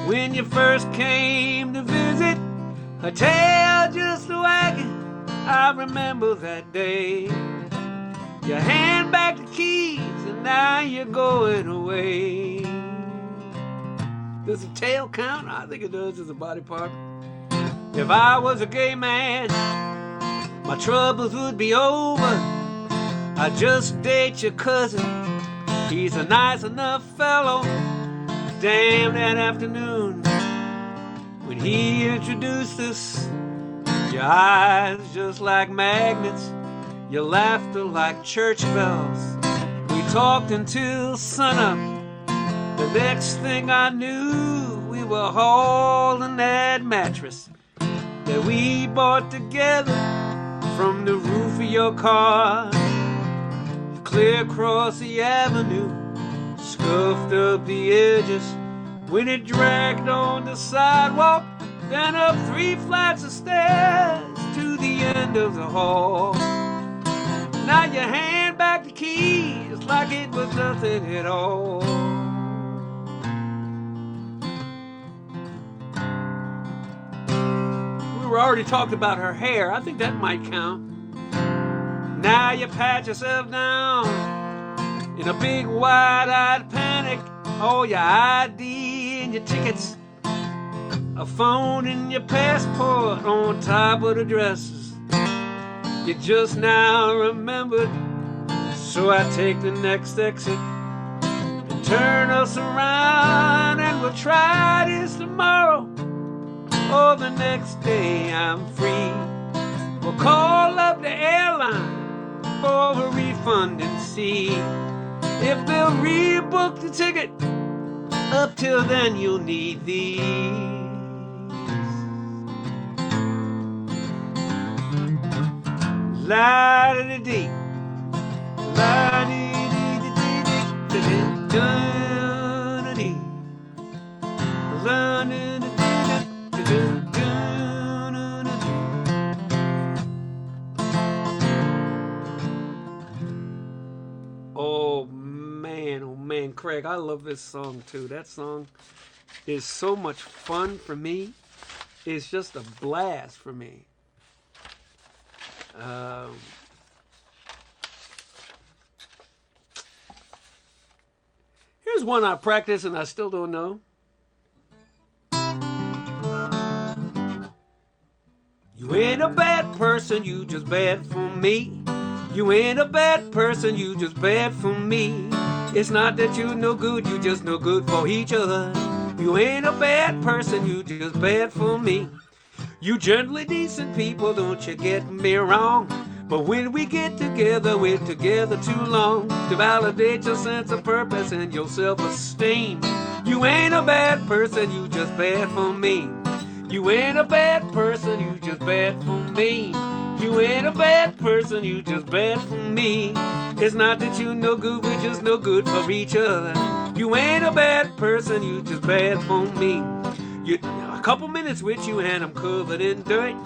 when you first came to visit. Her tail just wagging, I remember that day. You hand back the keys and now you're going away. Does the tail count? I think it does as a body part. If I was a gay man, my troubles would be over. I'd just date your cousin. He's a nice enough fellow. Damn, that afternoon when he introduced us, your eyes just like magnets, your laughter like church bells. We talked until sunup. The next thing I knew, we were hauling that mattress that we bought together from the roof of your car. Clear across the avenue, scuffed up the edges when it dragged on the sidewalk, then up 3 flights of stairs to the end of the hall. Now you hand back the keys like it was nothing at all. We were already talked about her hair. I think that might count. Now you pat yourself down in a big wide-eyed panic. All your ID and your tickets, a phone and your passport on top of the dresses. You just now remembered, so I take the next exit and turn us around, and we'll try this tomorrow or the next day I'm free. We'll call up the airline for a refund and see if they'll rebook the ticket. Up till then you'll need these. La-da-da-dee, la-dee-dee-dee-dee-dee-dee-dee-dee-dee, la-dee-dee-dee-dee-dee-dee-dee. Oh man, Craig, I love this song too. That song is so much fun for me. It's just a blast for me. Here's one I practice and I still don't know. You ain't a bad person, you just bad for me. You ain't a bad person, you just bad for me. It's not that you no good, you just no good for each other. You ain't a bad person, you just bad for me. You generally decent people, don't you get me wrong. But when we get together, we're together too long to validate your sense of purpose and your self-esteem. You ain't a bad person, you just bad for me. You ain't a bad person, you just bad for me. You ain't a bad person, you just bad for me. It's not that you no good, we're just no good for each other. You ain't a bad person, you just bad for me. A couple minutes with you and I'm covered in dirt.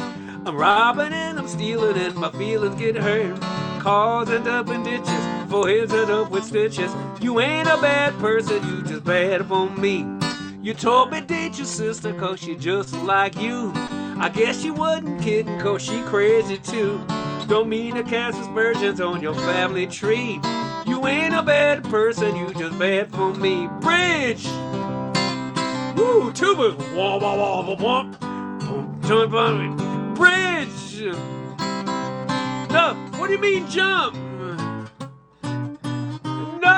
I'm robbing and I'm stealing and my feelings get hurt. Cars end up in ditches, foreheads end up with stitches. You ain't a bad person, you just bad for me. You told me date your sister cause she just like you. I guess you wasn't kidding cause she crazy too. Don't mean to cast aspersions on your family tree. You ain't a bad person, you just bad for me. Bridge! Woo, tubas! Wah, wah, wah, wah, wah. Jump on me. Bridge! No, what do you mean jump? No!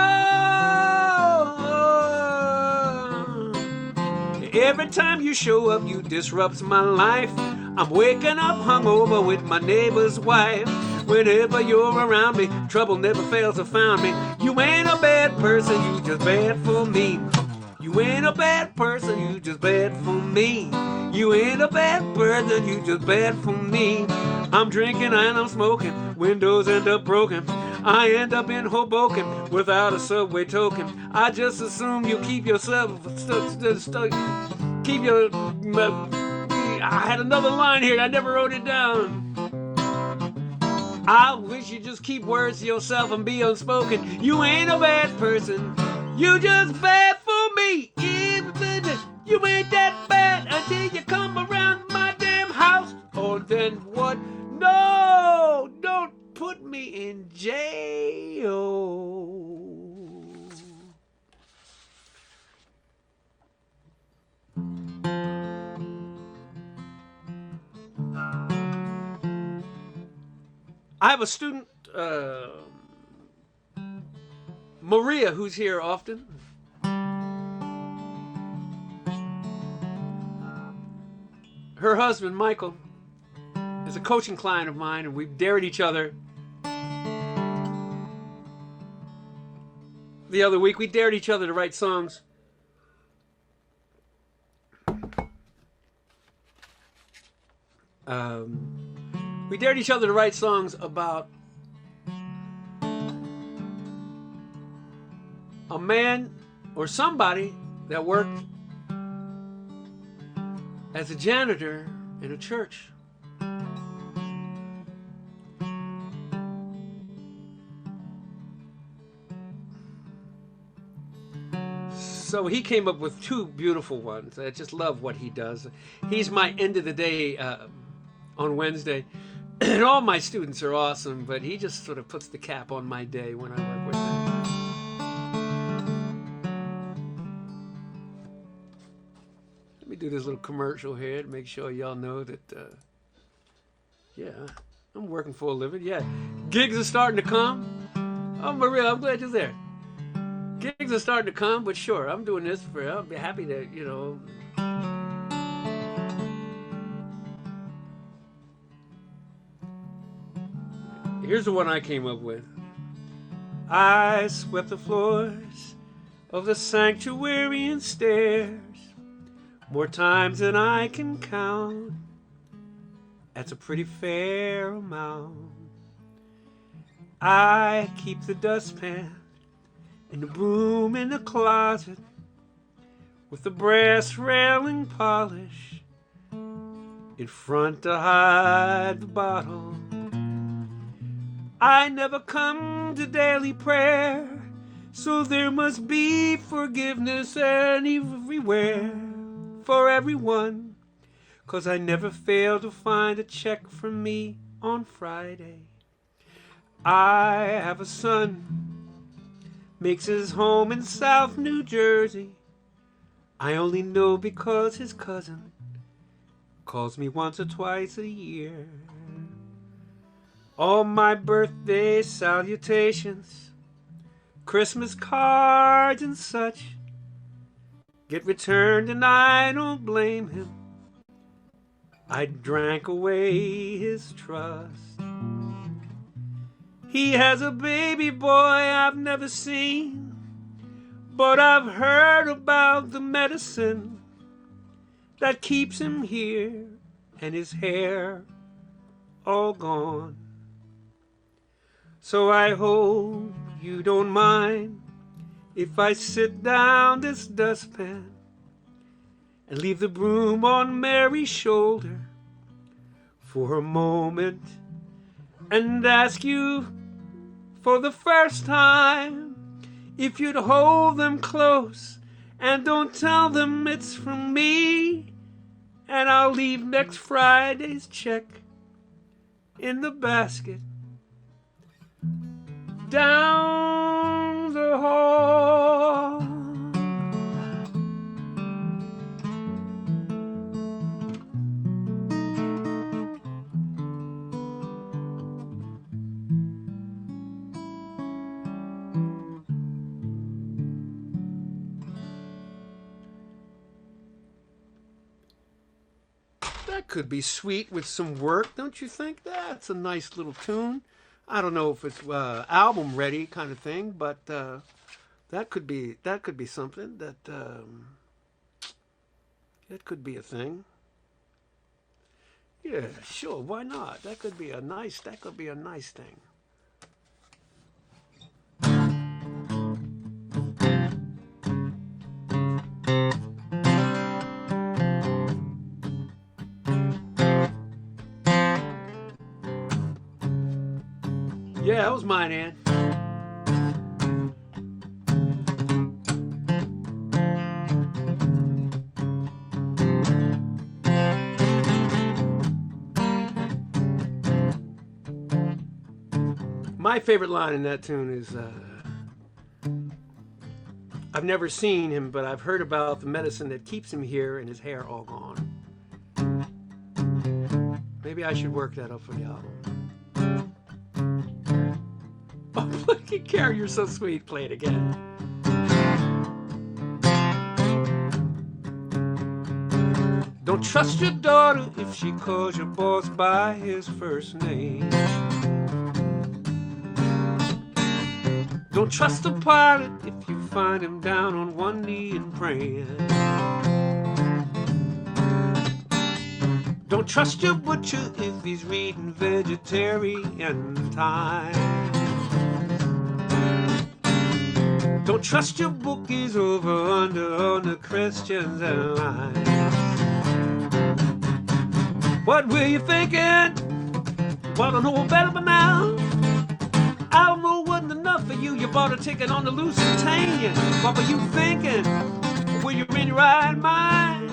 Every time you show up, you disrupt my life. I'm waking up hungover with my neighbor's wife. Whenever you're around me, trouble never fails to find me. You ain't a bad person, you just bad for me. You ain't a bad person, you just bad for me. You ain't a bad person, you just bad for me. I'm drinking and I'm smoking, windows end up broken. I end up in Hoboken without a subway token. I just assume you keep yourself keep your. I had another line here, I never wrote it down. I wish you just keep words to yourself and be unspoken. You ain't a bad person, you just bad for me. You ain't that bad until you come around my damn house. Or then what? No, don't put me in jail. I have a student, Maria, who's here often. Her husband, Michael, is a coaching client of mine, and we've dared each other. The other week, we dared each other to write songs. We dared each other to write songs about a man or somebody that worked as a janitor in a church. So he came up with two beautiful ones. I just love what he does. He's my end of the day on Wednesday. And all my students are awesome, but he just sort of puts the cap on my day when I work with him. Let me do this little commercial here to make sure y'all know that, yeah, I'm working for a living. Yeah, gigs are starting to come. Oh, Maria, I'm glad you're there. Gigs are starting to come, but sure, I'm doing this for, I'll be happy to, you know. Here's the one I came up with. I swept the floors of the sanctuary and stairs more times than I can count. That's a pretty fair amount. I keep the dustpan and the broom in the closet with the brass railing polish in front to hide the bottle. I never come to daily prayer, so there must be forgiveness everywhere for everyone, 'cause I never fail to find a check from me on Friday. I have a son, makes his home in South New Jersey. I only know because his cousin calls me once or twice a year. All my birthday salutations, Christmas cards and such get returned, and I don't blame him. I drank away his trust. He has a baby boy I've never seen, but I've heard about the medicine that keeps him here and his hair all gone. So I hope you don't mind if I sit down this dustpan and leave the broom on Mary's shoulder for a moment and ask you for the first time if you'd hold them close and don't tell them it's from me, and I'll leave next Friday's check in the basket down the hall. That could be sweet with some work, don't you think? That's a nice little tune. I don't know if it's album ready kind of thing, but that could be something that could be a thing. Yeah, sure, why not? That could be a nice thing. Yeah, that was mine, Ann. My favorite line in that tune is, I've never seen him, but I've heard about the medicine that keeps him here and his hair all gone. Maybe I should work that up for the album. Oh, look at Carrie, you're so sweet. Play it again. Don't trust your daughter if she calls your boss by his first name. Don't trust the pilot if you find him down on one knee and praying. Don't trust your butcher if he's reading Vegetarian Times. Don't trust your bookies over under on the Christians and lines. What were you thinking? Well, I know better by now. Alamo wasn't enough for you. You bought a ticket on the Lusitania. What were you thinking? Were you in your right mind?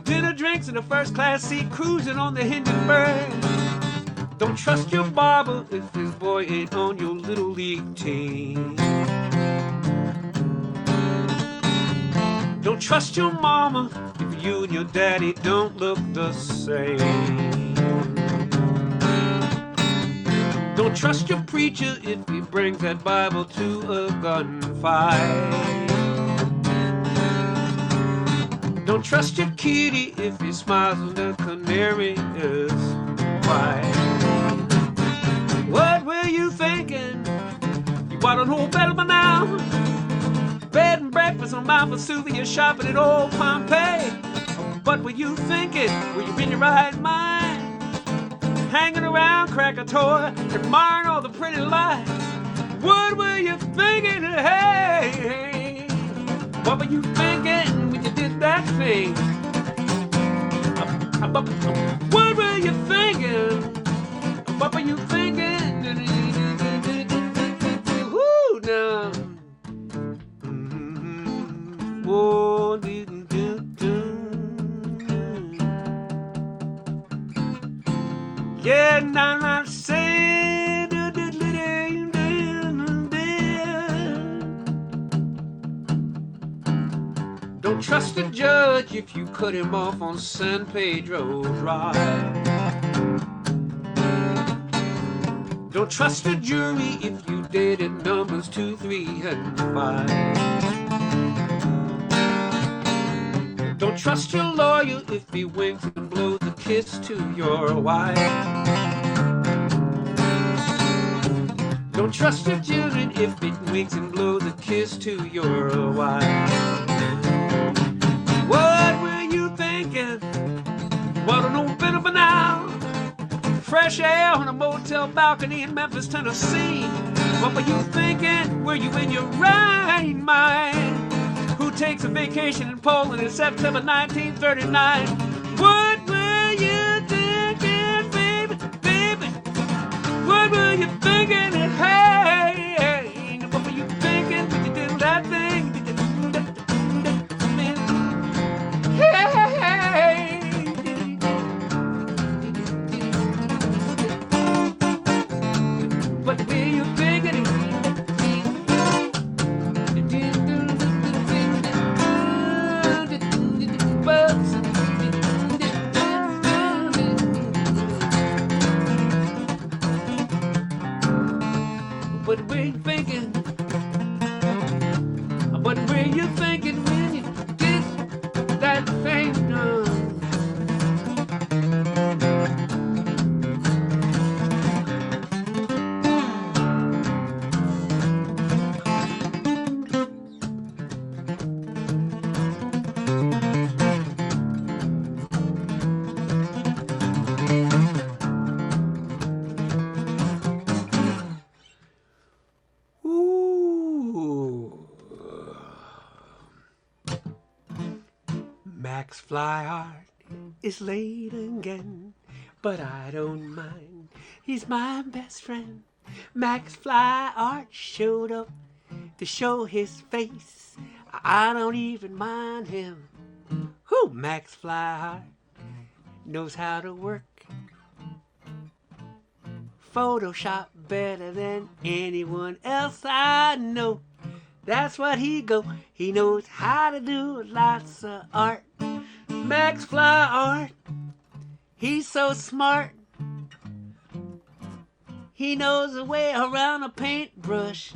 Dinner, drinks in a first-class seat, cruising on the Hindenburg. Don't trust your barber if his boy ain't on your little league team. Don't trust your mama if you and your daddy don't look the same. Don't trust your preacher if he brings that Bible to a gunfight. Don't trust your kitty if he smiles when the canary is white. What were you thinking? You ought to know better by now. Bed and breakfast on Mount Vesuvius, shopping at old Pompeii. What were you thinking? Were you in your right mind? Hanging around Krakatoa, admiring all the pretty lights. What were you thinking? Hey, what were you thinking when you did that thing? What were you thinking? What were you thinking? Woo, now. Whoa, yeah, now say don't trust the judge if you cut him off on San Pedro Drive. Don't trust the jury if you dated numbers 2, 3, and 5. Don't trust your lawyer if he winks and blows a kiss to your wife. Don't trust your children if it winks and blows a kiss to your wife. What were you thinking? Well, I know better by now. Fresh air on a motel balcony in Memphis, Tennessee. What were you thinking? Were you in your right mind? Who takes a vacation in Poland in September 1939? What were you thinking, baby, baby? What were you thinking? Hey, what were you thinking when you did that thing? Hey, what were you thinking? What were you thinking? What were you thinking when you did that thing? Max Flyart is late again, but I don't mind. He's my best friend. Max Flyart showed up to show his face. I don't even mind him. Who? Max Flyart knows how to work Photoshop better than anyone else I know. That's what he knows how to do lots of art. Max Flyart, he's so smart. He knows the way around a paintbrush.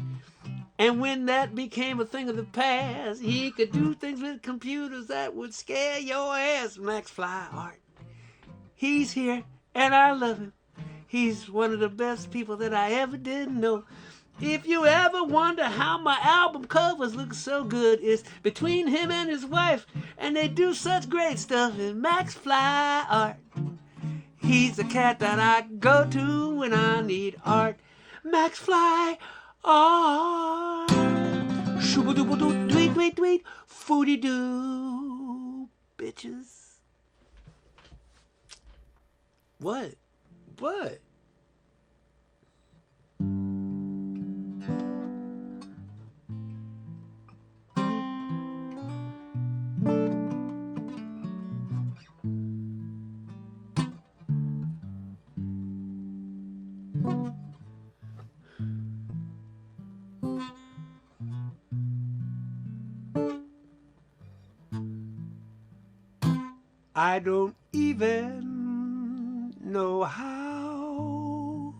And when that became a thing of the past, he could do things with computers that would scare your ass. Max Flyart, he's here and I love him. He's one of the best people that I ever did know. If you ever wonder how my album covers look so good, it's between him and his wife, and they do such great stuff. And Max Flyart, he's the cat that I go to when I need art. Max Flyart. Shoo-ba-doo-ba-doo, tweet, tweet, tweet, foodie-doo, bitches. What? What? I don't even know how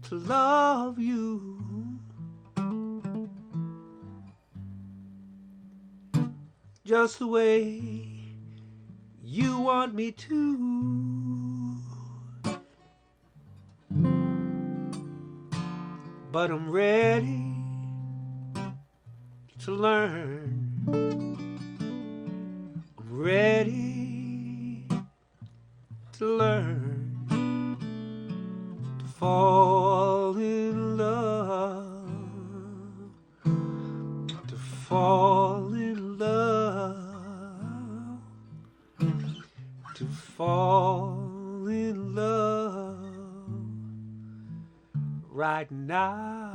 to love you. Just the way you want me to. But I'm ready to learn. Ready to learn, to fall in love, to fall in love, to fall in love right now.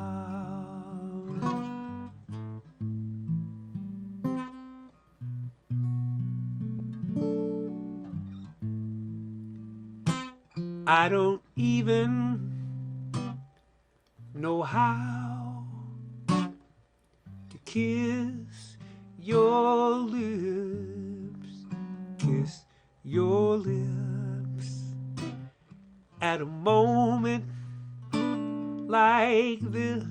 I don't even know how to kiss your lips, kiss your lips at a moment like this.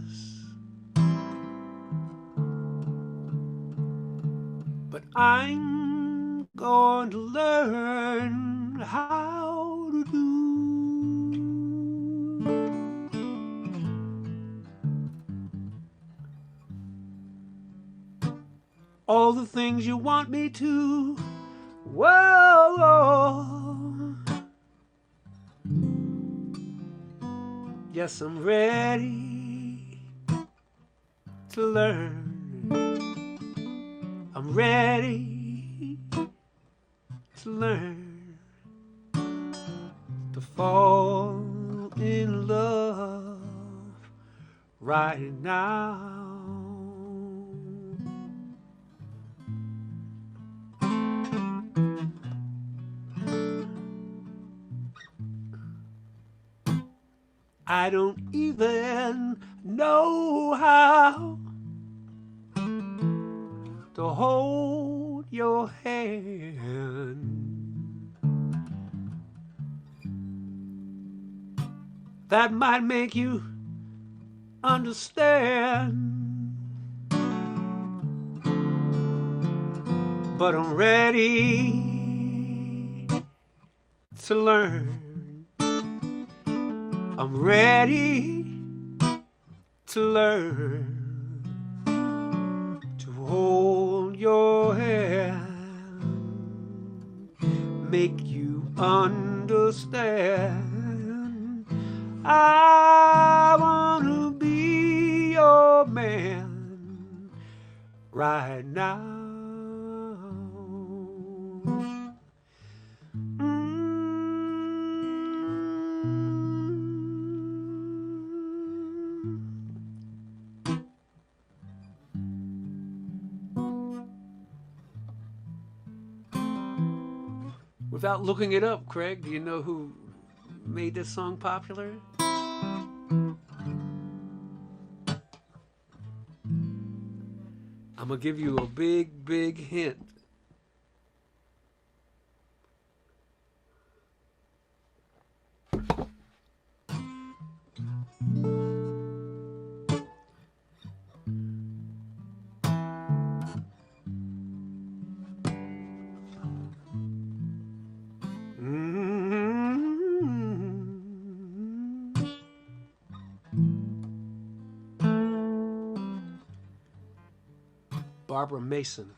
But I'm going to learn how to do all the things you want me to. Whoa, yes, I'm ready to learn. I'm ready to learn, to fall in love right now. I don't even know how to hold your hand. That might make you understand, but I'm ready to learn. I'm ready to learn, to hold your hand, make you understand. I wanna be your man right now. Without looking it up, Craig, do you know who made this song popular? I'm going to give you a big, big hint. Barbara Mason.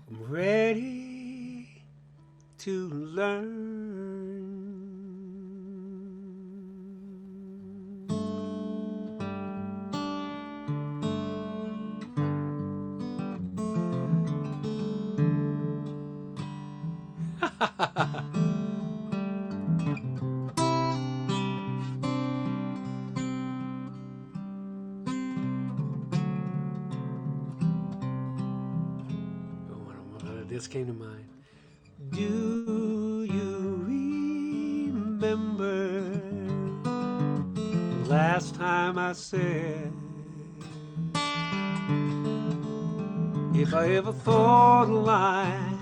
I'm ready to learn. This came to mind. Do you remember the last time I said, if I ever thought a lie,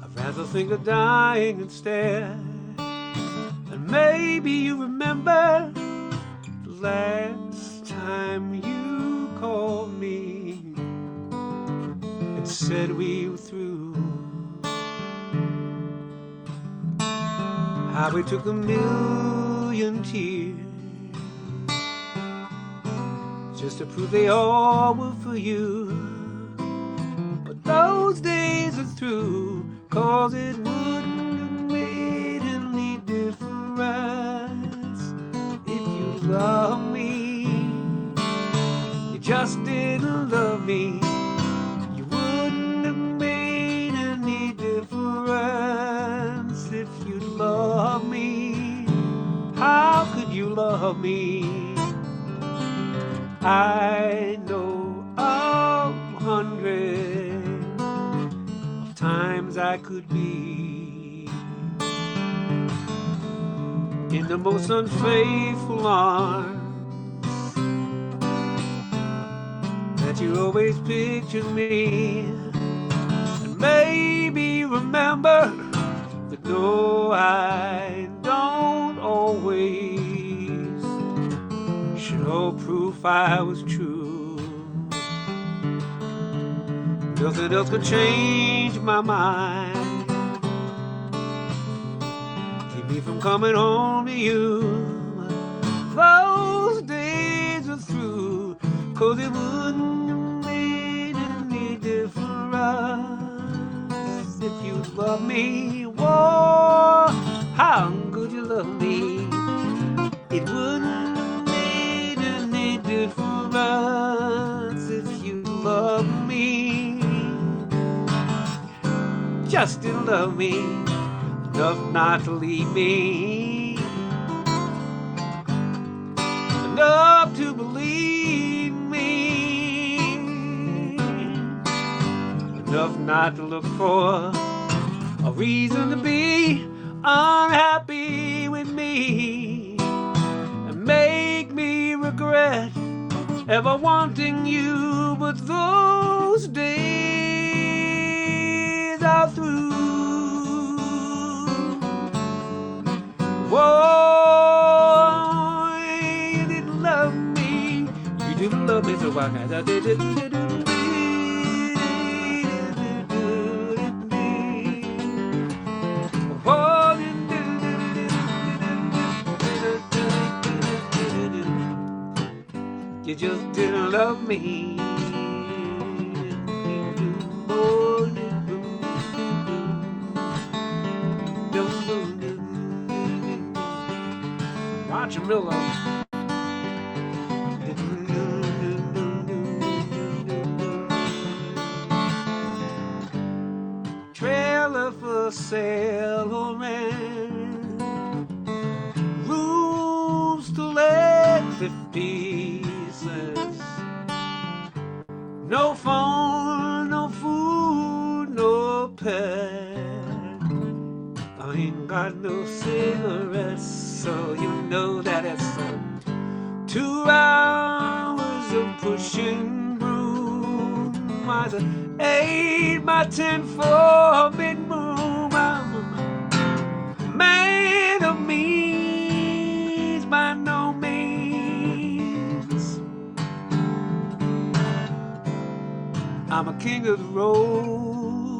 I'd rather think of dying instead. And maybe you remember the last time you called me and said we were through. How we took a million tears just to prove they all were for you. But those days are through, 'cause it wouldn't have made any difference if you loved me. You just didn't love me. You wouldn't have made any difference if you loved me. How could you love me? I know of 100 of times I could be in the most unfaithful arms that you always pictured me. And maybe remember that though I don't always show proof I was true, nothing else could change my mind, keep me from coming home to you. Those days are through, 'cause it wouldn't have made any difference if you loved me. Whoa, how could you love me? It wouldn't have made any difference if you loved me. Just didn't love me enough not to leave me, enough to believe me, enough not to look for a reason to be unhappy with me, and make me regret ever wanting you. But those days are through. Whoa, you didn't love me. You didn't love me, so why can't I do? You just didn't love me. Oh, Roger Miller. Trailer for sale, oh man. Rooms to let 50 cents. No phone, no food, no pet. I ain't got no cigarettes, so you know that it's 2 hours of pushing broom. Mine's an 8x10 4-bedroom. I'm a man of means by no means. I'm a king of the road.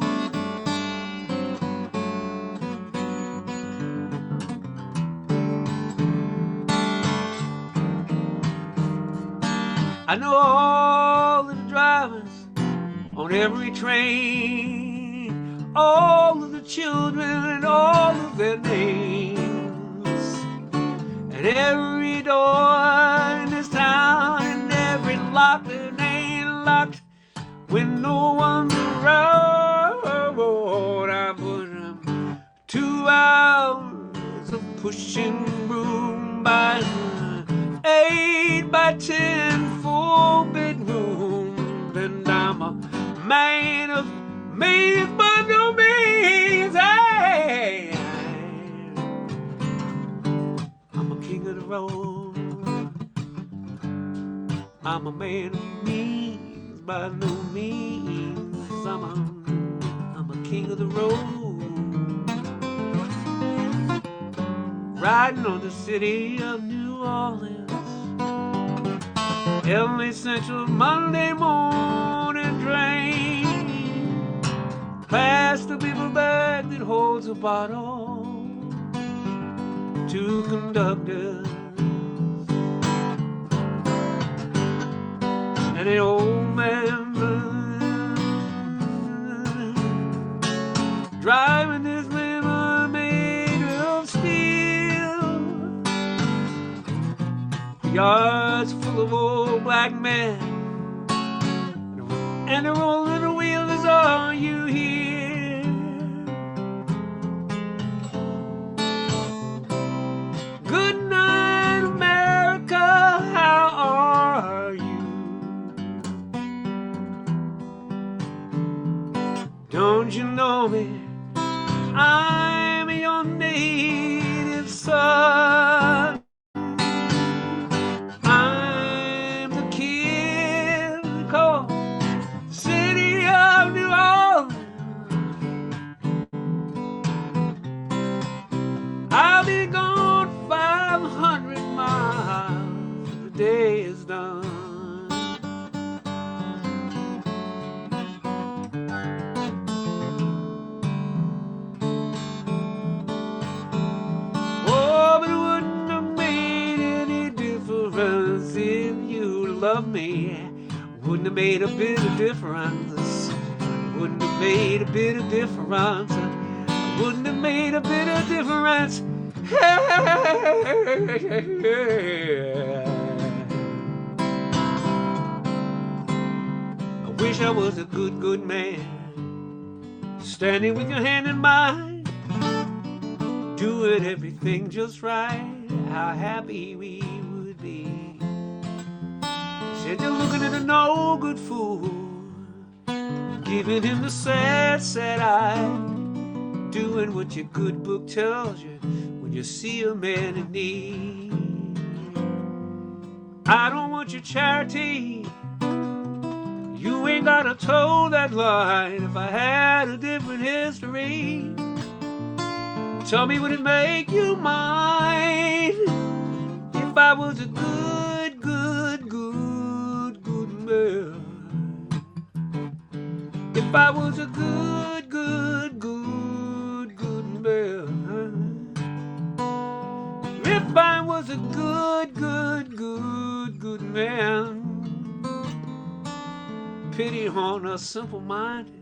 I know all of the drivers on every train, all of the children and all of their names, and every door in this town and every lock that ain't locked when no one's around. I put 2 hours of pushing broom by 8x10 4-bedroom, and I'm a man of means by no means. Hey, I'm a king of the road. I'm a man of means by no means. I'm a king of the road. Riding on the city of New Orleans, LA Central Monday morning train, past the paper bag that holds a bottle, 2 conductors and an old man driving this limo made of steel. Yards full of old black men, and the rolling wheel is all you hear. Good night, America, how are you? Don't you know me? I'm your native son. City of New Orleans. I'll be gone 500 miles. The day is done. Oh, but it wouldn't have made any difference if you loved me. Wouldn't have made a bit of difference. Wouldn't have made a bit of difference. Wouldn't have made a bit of difference. I wish I was a good, good man, standing with your hand in mine, doing everything just right. How happy we would be. Said you're looking at a no good fool, giving him the sad, sad eye, doing what your good book tells you when you see a man in need. I don't want your charity. You ain't gotta toe that line. If I had a different history, tell me, would it make you mine? If I was a good, good, good, good man. If I was a good, good, good, good man. If I was a good, good, good, good man. pity on us simple-minded.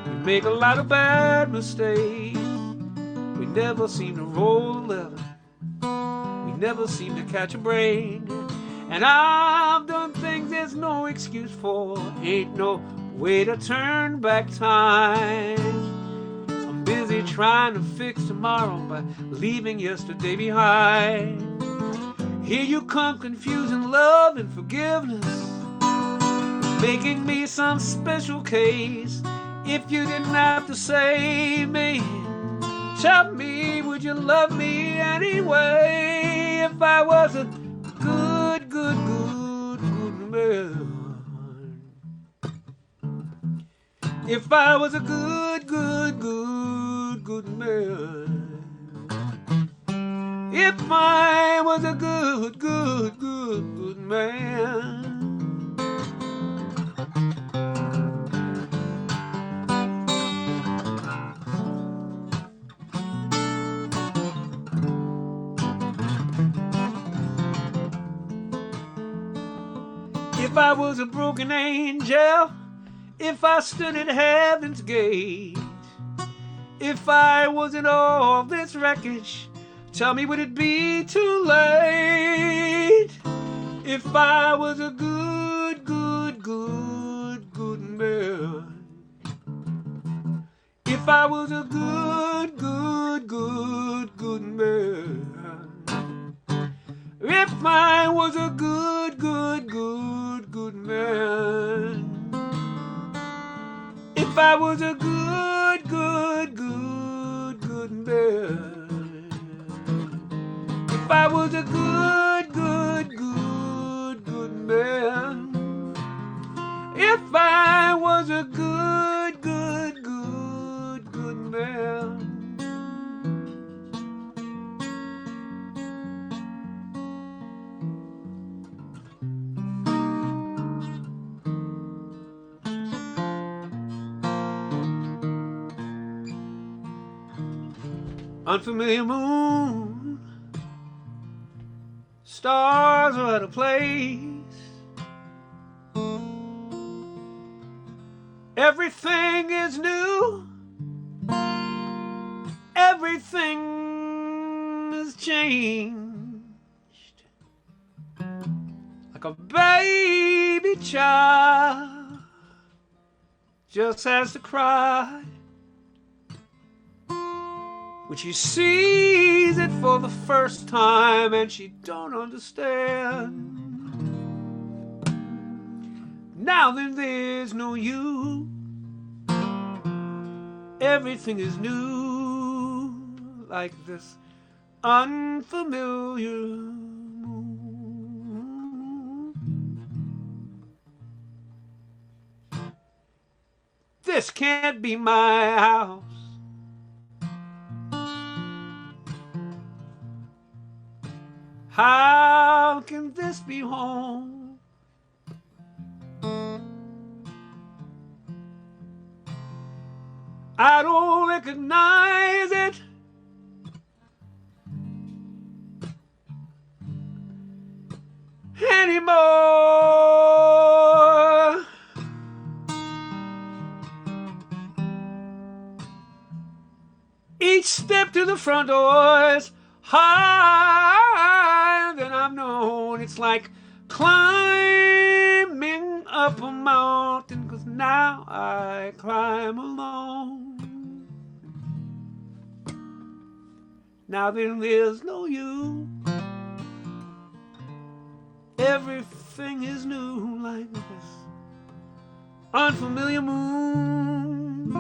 We make a lot of bad mistakes. We never seem to roll a lever. We never seem to catch a break. And I've done things there's no excuse for. Ain't no way to turn back time. I'm busy trying to fix tomorrow by leaving yesterday behind. Here you come confusing love and forgiveness, making me some special case. If you didn't have to save me, tell me, would you love me anyway? If I was a good man. If I was a good man. If I was a good man. If I was a broken angel, if I stood at heaven's gate, if I wasn't all this wreckage, tell me, would it be too late? If I was a good man. If I was a good man. If I was a good man. If I was a good man. If I was a good man. If I was a good man. Unfamiliar moon, stars are out of place. Everything is new, everything is changed. Like a baby child just has to cry when she sees it for the first time and she don't understand. Now then there's no you. Everything is new, like this unfamiliar moon. This can't be my house. How can this be home? I don't recognize it. Anymore. Each step to the front door is higher than I've known. It's like climbing up a mountain, 'cause now I climb alone. Now then there's no you. Everything is new, like this unfamiliar moon.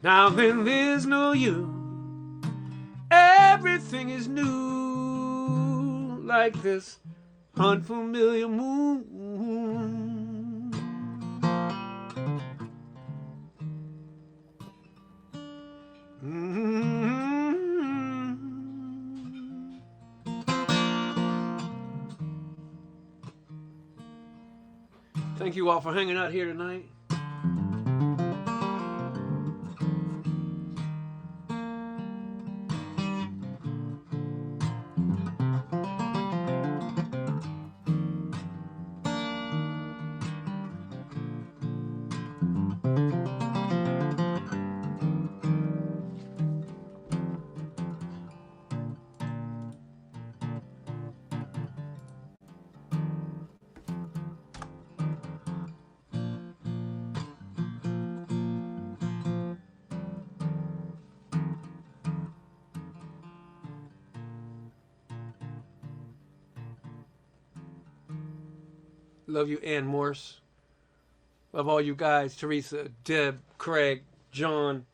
Now then there's no you. Everything is new, like this unfamiliar moon. Thank you all for hanging out here tonight. Love you, Ann Morse. Love all you guys. Teresa, Deb, Craig, John,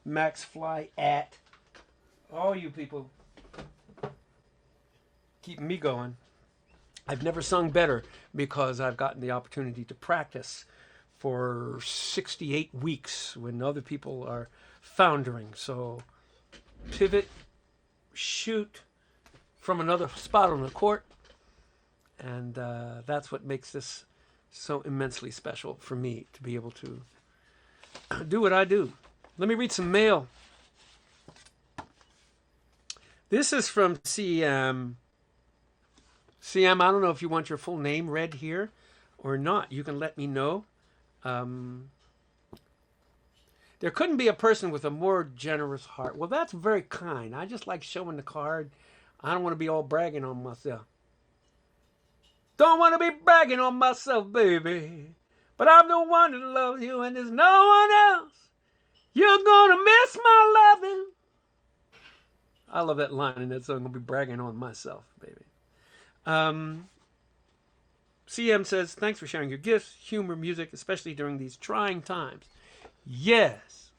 Max Fly at. All you people keeping me going. I've never sung better because I've gotten the opportunity to practice for 68 weeks when other people are foundering. So pivot, shoot from another spot on the court. And that's what makes this so immensely special for me, to be able to do what I do. Let me read some mail. This is from CM. CM, I don't know if you want your full name read here or not. You can let me know. There couldn't be a person with a more generous heart. Well, that's very kind. I just like showing the card. I don't want to be all bragging on myself. Don't want to be bragging on myself, baby. But I'm the one that loves you and there's no one else. You're gonna miss my loving. I love that line in that song. I'm gonna be bragging on myself, baby. CM says, thanks for sharing your gifts, humor, music, especially during these trying times. Yes.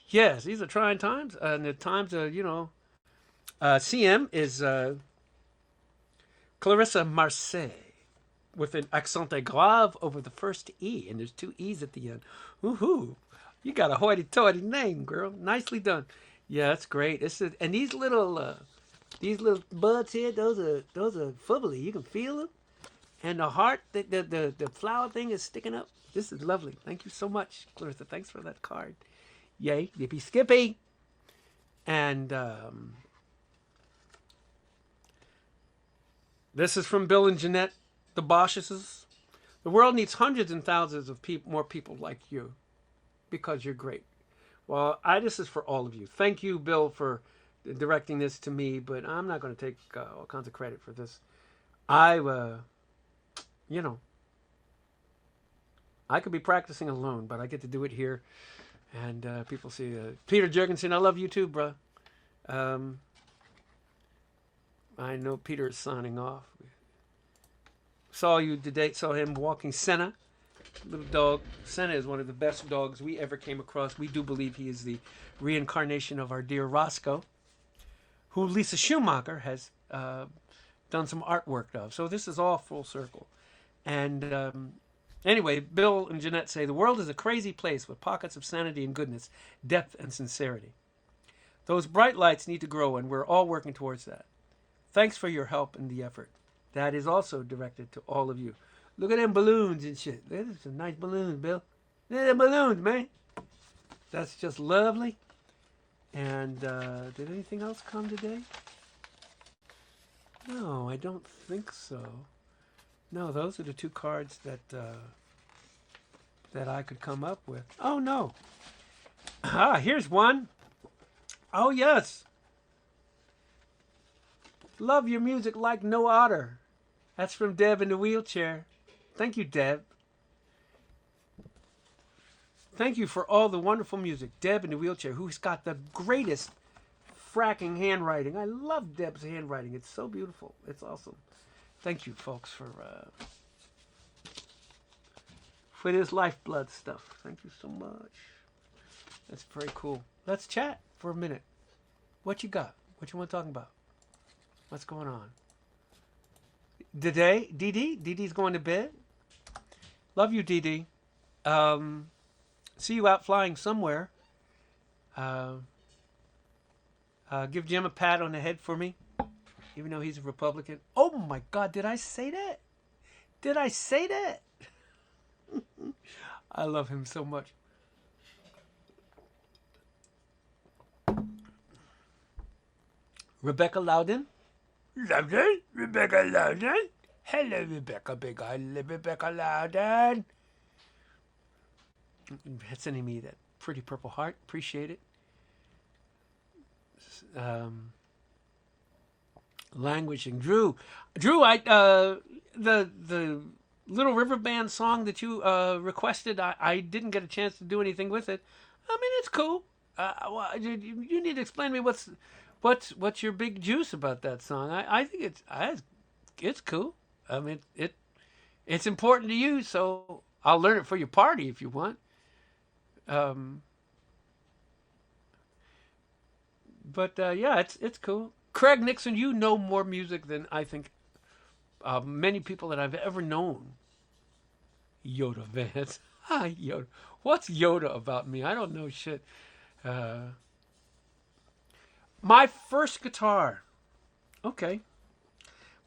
Yes, these are trying times. And the times are, CM is Clarissa Marseille with an accent grave over the first E. And there's two E's at the end. Woohoo. You got a hoity-toity name, girl. Nicely done. Yeah, that's great. And these little buds here, those are fubbly. You can feel them. And the heart, the flower thing is sticking up. This is lovely. Thank you so much, Clarissa. Thanks for that card. Yay, yippee skippy. And this is from Bill and Jeanette, the Bosches. The world needs hundreds and thousands of more people like you, because you're great. Well, this is for all of you. Thank you, Bill, for directing this to me, but I'm not going to take all kinds of credit for this. I could be practicing alone, but I get to do it here, and people see. Peter Jurgensen, I love you too, bruh. I know Peter is signing off. Saw you today. Saw him walking Senna, little dog. Senna is one of the best dogs we ever came across. We do believe he is the reincarnation of our dear Roscoe, who Lisa Schumacher has done some artwork of. So this is all full circle. And anyway, Bill and Jeanette say, the world is a crazy place with pockets of sanity and goodness, depth and sincerity. Those bright lights need to grow, and we're all working towards that. Thanks for your help and the effort. That is also directed to all of you. Look at them balloons and shit. There's some nice balloons, Bill. Look at them balloons, man. That's just lovely. And did anything else come today? No, I don't think so. No, those are the two cards that I could come up with. Oh, no. Here's one. Oh, yes. Love your music like no other. That's from Deb in the wheelchair. Thank you, Deb. Thank you for all the wonderful music. Deb in the wheelchair, who's got the greatest fracking handwriting. I love Deb's handwriting. It's so beautiful. It's awesome. Thank you, folks, for this lifeblood stuff. Thank you so much. That's very cool. Let's chat for a minute. What you got? What you want to talk about? What's going on? Today, Didi's going to bed. Love you, Didi. See you out flying somewhere. Give Jim a pat on the head for me, even though he's a Republican. Oh my God, did I say that? Did I say that? I love him so much. Rebecca Loudon. Loudon? Rebecca Loudon? Hello, Rebecca, big eye, Rebecca Loudon. Sending me that pretty purple heart. Appreciate it. Languishing. Drew, the Little River Band song that you requested, I didn't get a chance to do anything with it. I mean, it's cool. You need to explain to me what's your big juice about that song. I think it's cool. I mean, It's important to you, so I'll learn it for your party if you want. Um, but yeah, it's cool. Craig Nixon, you know more music than I think many people that I've ever known. Yoda Vance. Hi, Yoda. What's Yoda about me? I don't know shit. Uh, my first guitar. Okay.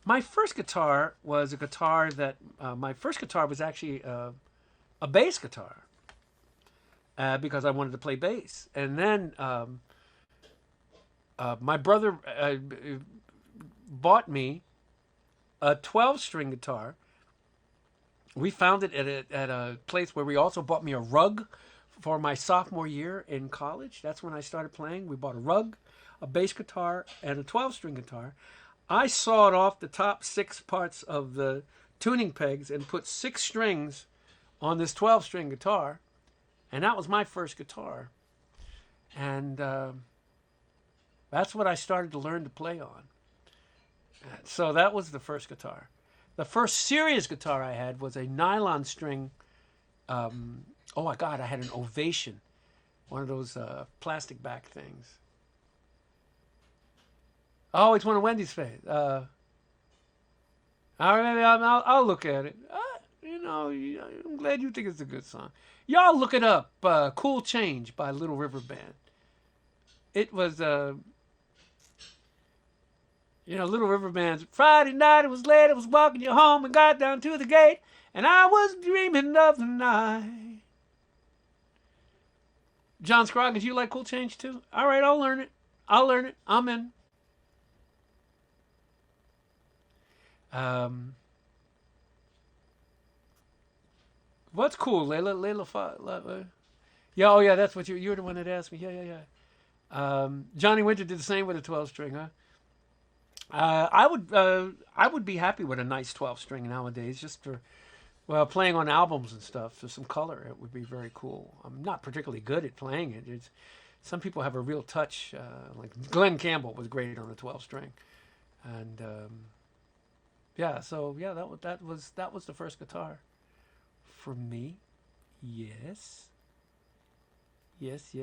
My first guitar was a guitar that, my first guitar was actually a bass guitar because I wanted to play bass. And then my brother bought me a 12-string guitar. We found it at a place where we also bought me a rug for my sophomore year in college. That's when I started playing. We bought a rug, a bass guitar, and a 12-string guitar. I sawed off the top 6 parts of the tuning pegs and put 6 strings on this 12-string guitar, and that was my first guitar. And that's what I started to learn to play on. So that was the first guitar. The first serious guitar I had was a nylon string. Oh my God, I had an Ovation, one of those plastic back things. Oh, it's one of Wendy's faves. All right, maybe I'll look at it. You know, I'm glad you think it's a good song. Y'all look it up. Cool Change by Little River Band. It was, Little River Band's Friday night, it was late, I was walking you home and got down to the gate, and I was dreaming of the night. John Scroggins, you like Cool Change too? All right, I'll learn it. I'm in. What's cool, Layla? Yeah, oh yeah, that's what you're the one that asked me. Yeah. Johnny Winter did the same with a 12 string, huh? I would be happy with a nice 12 string nowadays, just for playing on albums and stuff for some color. It would be very cool. I'm not particularly good at playing it. Some people have a real touch. Like Glenn Campbell was great on a 12 string, and yeah. So yeah, that was the first guitar for me. Yes. Yes.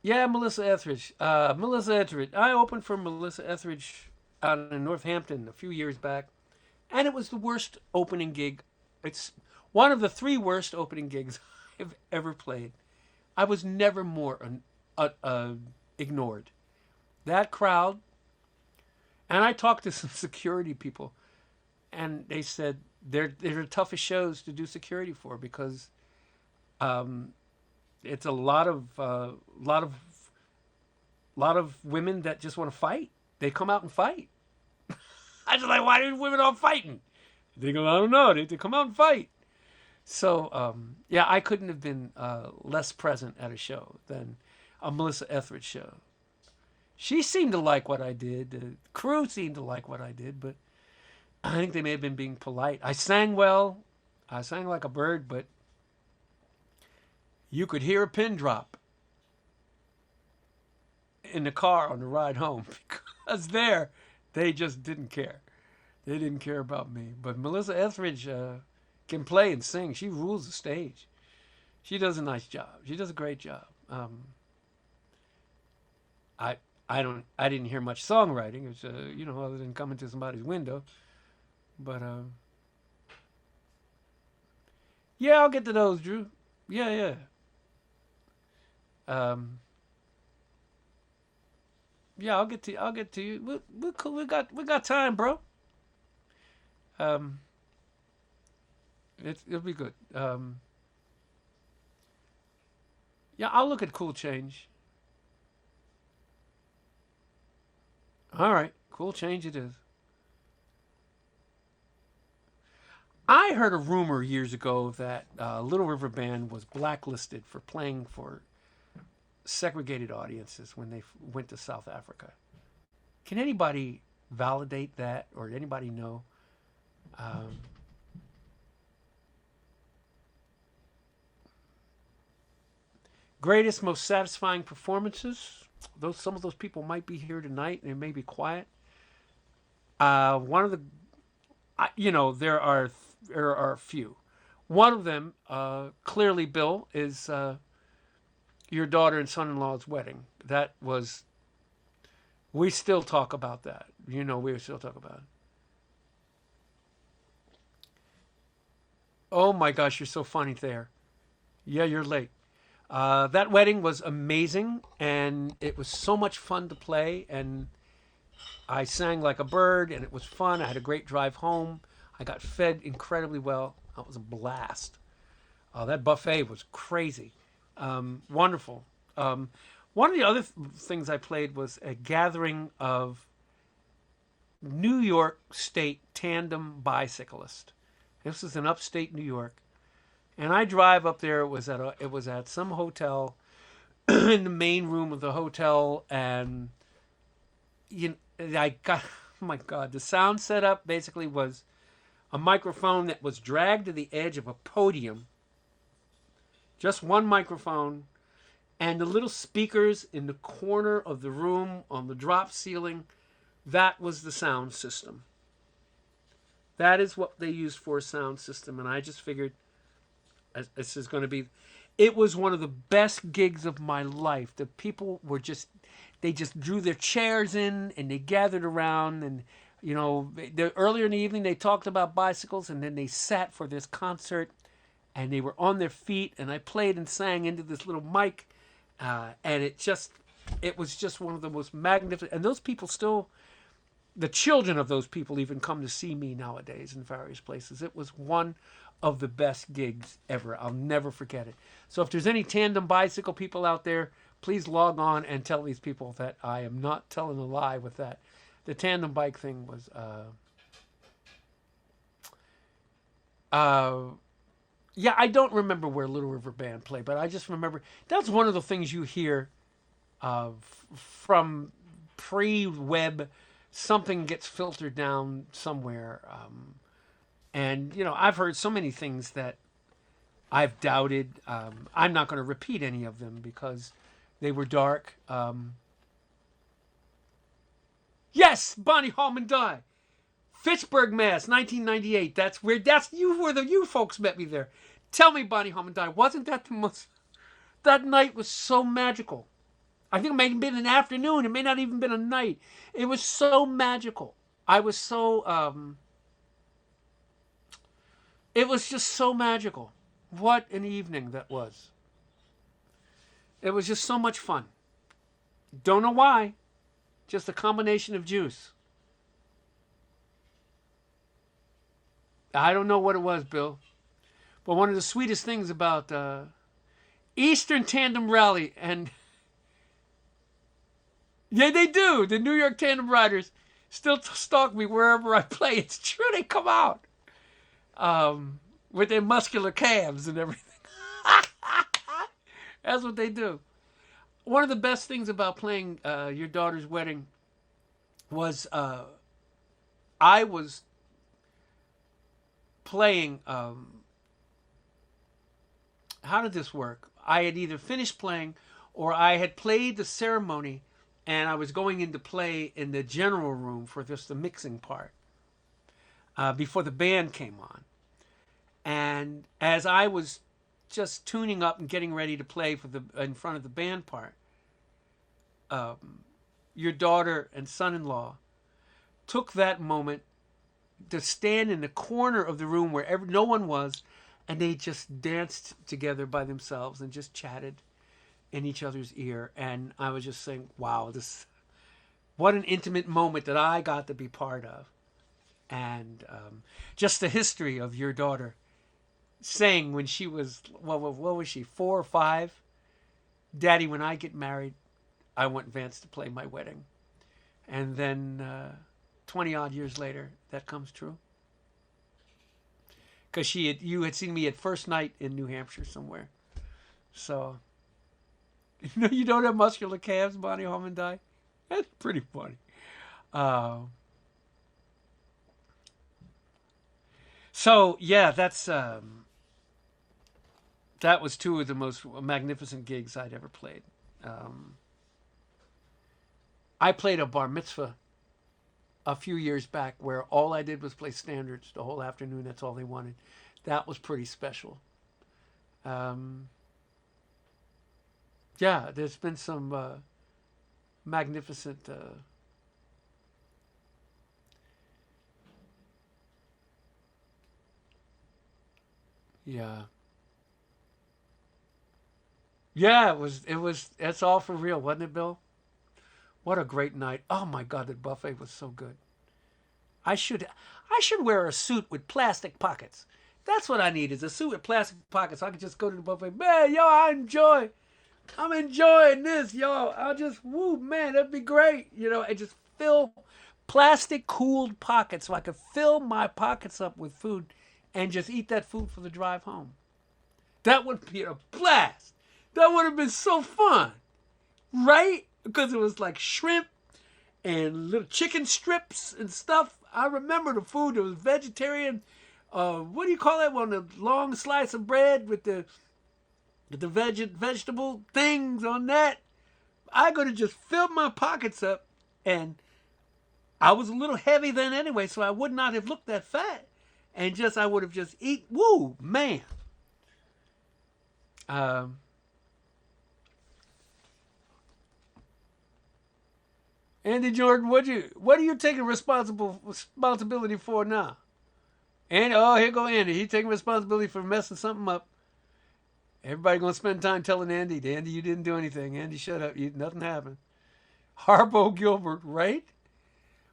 Yeah, Melissa Etheridge. Melissa Etheridge. I opened for Melissa Etheridge out in Northampton a few years back, and it was the worst opening gig. It's one of the 3 worst opening gigs I've ever played. I was never more ignored. That crowd, and I talked to some security people, and they said they're the toughest shows to do security for because um, it's a lot of women that just want to fight. They come out and fight. I was like, why are women all fighting? They go, I don't know. They come out and fight. So yeah, I couldn't have been less present at a show than a Melissa Etheridge show. She seemed to like what I did. The crew seemed to like what I did, but I think they may have been being polite. I sang well. I sang like a bird, but you could hear a pin drop in the car on the ride home because they just didn't care. They didn't care about me. But Melissa Etheridge can play and sing. She rules the stage. She does a nice job. She does a great job. I I didn't hear much songwriting. It's other than coming to somebody's window. But yeah, I'll get to those, Drew. Yeah. Um, yeah, I'll get to you. We're cool. We got time, bro. Um, it'll be good. Yeah, I'll look at Cool Change. All right, Cool Change it is. I heard a rumor years ago that Little River Band was blacklisted for playing for segregated audiences when they went to South Africa. Can anybody validate that, or anybody know? Um, Greatest, most satisfying performances? some of those people might be here tonight and they may be quiet. One of the, there are a few. One of them, clearly, Bill, is your daughter and son-in-law's wedding. That was, we still talk about that. We still talk about it. Oh my gosh, you're so funny there. Yeah, you're late. That wedding was amazing, and it was so much fun to play. And I sang like a bird, and it was fun. I had a great drive home. I got fed incredibly well. It was a blast. That buffet was crazy. Wonderful. One of the other things I played was a gathering of New York State tandem bicyclists. This is in upstate New York, and I drive up there. It was at some hotel in the main room of the hotel, and I got, oh my God, the sound setup basically was a microphone that was dragged to the edge of a podium, just one microphone, and the little speakers in the corner of the room on the drop ceiling. That was the sound system. That is what they used for a sound system, and I just figured this is going to be. It was one of the best gigs of my life. The people were they just drew their chairs in and they gathered around, and earlier in the evening they talked about bicycles, and then they sat for this concert, and they were on their feet, and I played and sang into this little mic, and it was just one of the most magnificent. And those people still. The children of those people even come to see me nowadays in various places. It was one of the best gigs ever. I'll never forget it. So if there's any tandem bicycle people out there, please log on and tell these people that I am not telling a lie with that. The tandem bike thing was, yeah, I don't remember where Little River Band played, but I just remember that's one of the things you hear from pre-web. Something gets filtered down somewhere. And, I've heard so many things that I've doubted. I'm not going to repeat any of them because they were dark. Yes, Bonnie Hallman died. Fitchburg, Mass, 1998. That's where you folks met me there. Tell me, Bonnie Hallman died. Wasn't that the most? That night was so magical. I think it may have been an afternoon. It may not even been a night. It was so magical. I was so, it was just so magical. What an evening that was. It was just so much fun. Don't know why. Just a combination of juice. I don't know what it was, Bill. But one of the sweetest things about Eastern Tandem Rally and... Yeah, they do. The New York Tandem Riders still stalk me wherever I play. It's true. They come out with their muscular calves and everything. That's what they do. One of the best things about playing your daughter's wedding was I was playing. How did this work? I had either finished playing or I had played the ceremony. And I was going into play in the general room for just the mixing part before the band came on. And as I was just tuning up and getting ready to play in front of the band part, your daughter and son-in-law took that moment to stand in the corner of the room where no one was, and they just danced together by themselves and just chatted in each other's ear. And I was just saying, wow, what an intimate moment that I got to be part of. And just the history of your daughter saying when she was, what was she, 4 or 5? Daddy, when I get married, I want Vance to play my wedding. And then 20 odd years later, that comes true. Because you had seen me at first night in New Hampshire somewhere. So... No, you don't have muscular calves, Bonnie Hallman died? That's pretty funny. So, yeah, that was 2 of the most magnificent gigs I'd ever played. I played a bar mitzvah a few years back where all I did was play standards the whole afternoon. That's all they wanted. That was pretty special. Yeah, there's been some magnificent yeah. Yeah, it was that's all for real, wasn't it, Bill? What a great night. Oh my God, the buffet was so good. I should I should wear a suit with plastic pockets. That's what I need is a suit with plastic pockets. So I can just go to the buffet. Man, yo, I'm enjoying this, yo. I'll just woo, man, that'd be great. And just fill plastic cooled pockets so I could fill my pockets up with food and just eat that food for the drive home. That would be a blast. That would have been so fun. Right? Because it was like shrimp and little chicken strips and stuff. I remember the food. It was vegetarian. What do you call that one? The long slice of bread with the vegetable things on that. I could have just filled my pockets up, and I was a little heavy then anyway, so I would not have looked that fat, and I would have just eat. Woo, man. Andy Jordan, what are you taking responsibility for now? And here go Andy. He taking responsibility for messing something up. Everybody gonna spend time telling Andy, you didn't do anything. Andy, shut up. Nothing happened. Harpo Gilbert, right?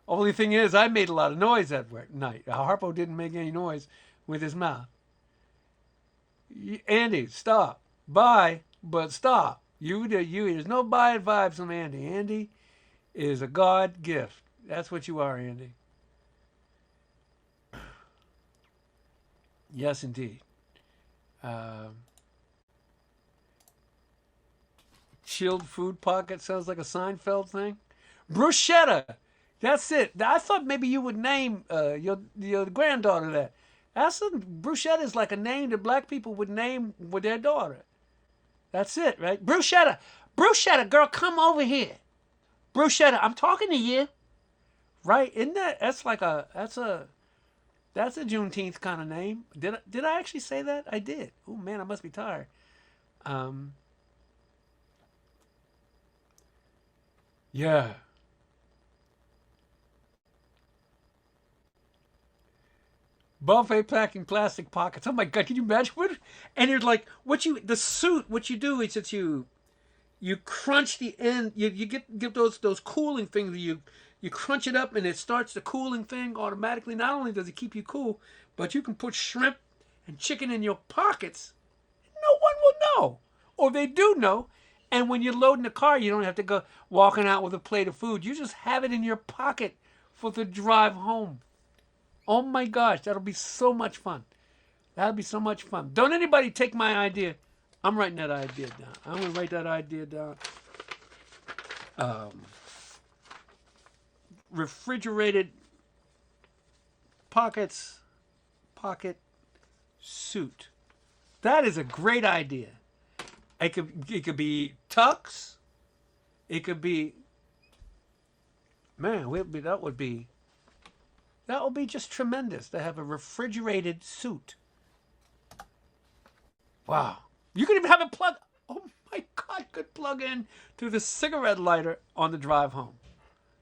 Only thing is, I made a lot of noise that night. Harpo didn't make any noise with his mouth. Andy, stop. Bye, but stop. There's no bad vibes from Andy. Andy is a God gift. That's what you are, Andy. Yes, indeed. Chilled food pocket sounds like a Seinfeld thing. Bruschetta. That's it. I thought maybe you would name your granddaughter that. Bruschetta is like a name that black people would name with their daughter. That's it, right? Bruschetta. Bruschetta, girl, come over here. Bruschetta, I'm talking to you. Right? Isn't that's a Juneteenth kind of name. Did I actually say that? I did. Oh man, I must be tired. Yeah. Buffet packing plastic pockets. Oh my God, can you imagine what? And it's like what you do is that you crunch the end. You get those cooling things. You crunch it up and it starts the cooling thing automatically. Not only does it keep you cool, but you can put shrimp and chicken in your pockets. No one will know, or they do know. And when you're loading the car, you don't have to go walking out with a plate of food. You just have it in your pocket for the drive home. Oh my gosh, that'll be so much fun. That'll be so much fun. Don't anybody take my idea. I'm writing that idea down. I'm going to write that idea down. Refrigerated pocket suit. That is a great idea. It could be tux. It could be, man, that would be just tremendous to have a refrigerated suit. Wow. You could even have it plug. Oh my God, could plug in to the cigarette lighter on the drive home.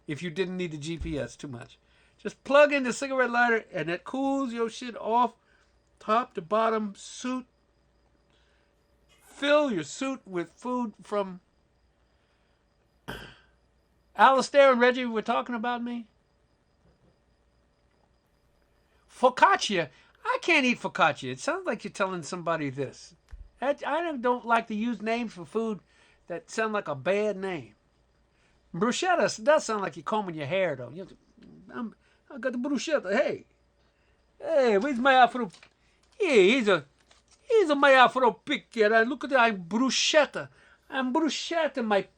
If you didn't need the GPS too much. Just plug in the cigarette lighter and it cools your shit off top to bottom suit. Fill your suit with food from Alistair and Reggie were talking about me. Focaccia. I can't eat focaccia. It sounds like you're telling somebody this. I don't like to use names for food that sound like a bad name. Bruschetta does sound like you're combing your hair, though. I got the bruschetta. Hey, where's my afro? Yeah, he's a my afro pick here. Look at that, I'm bruschetta.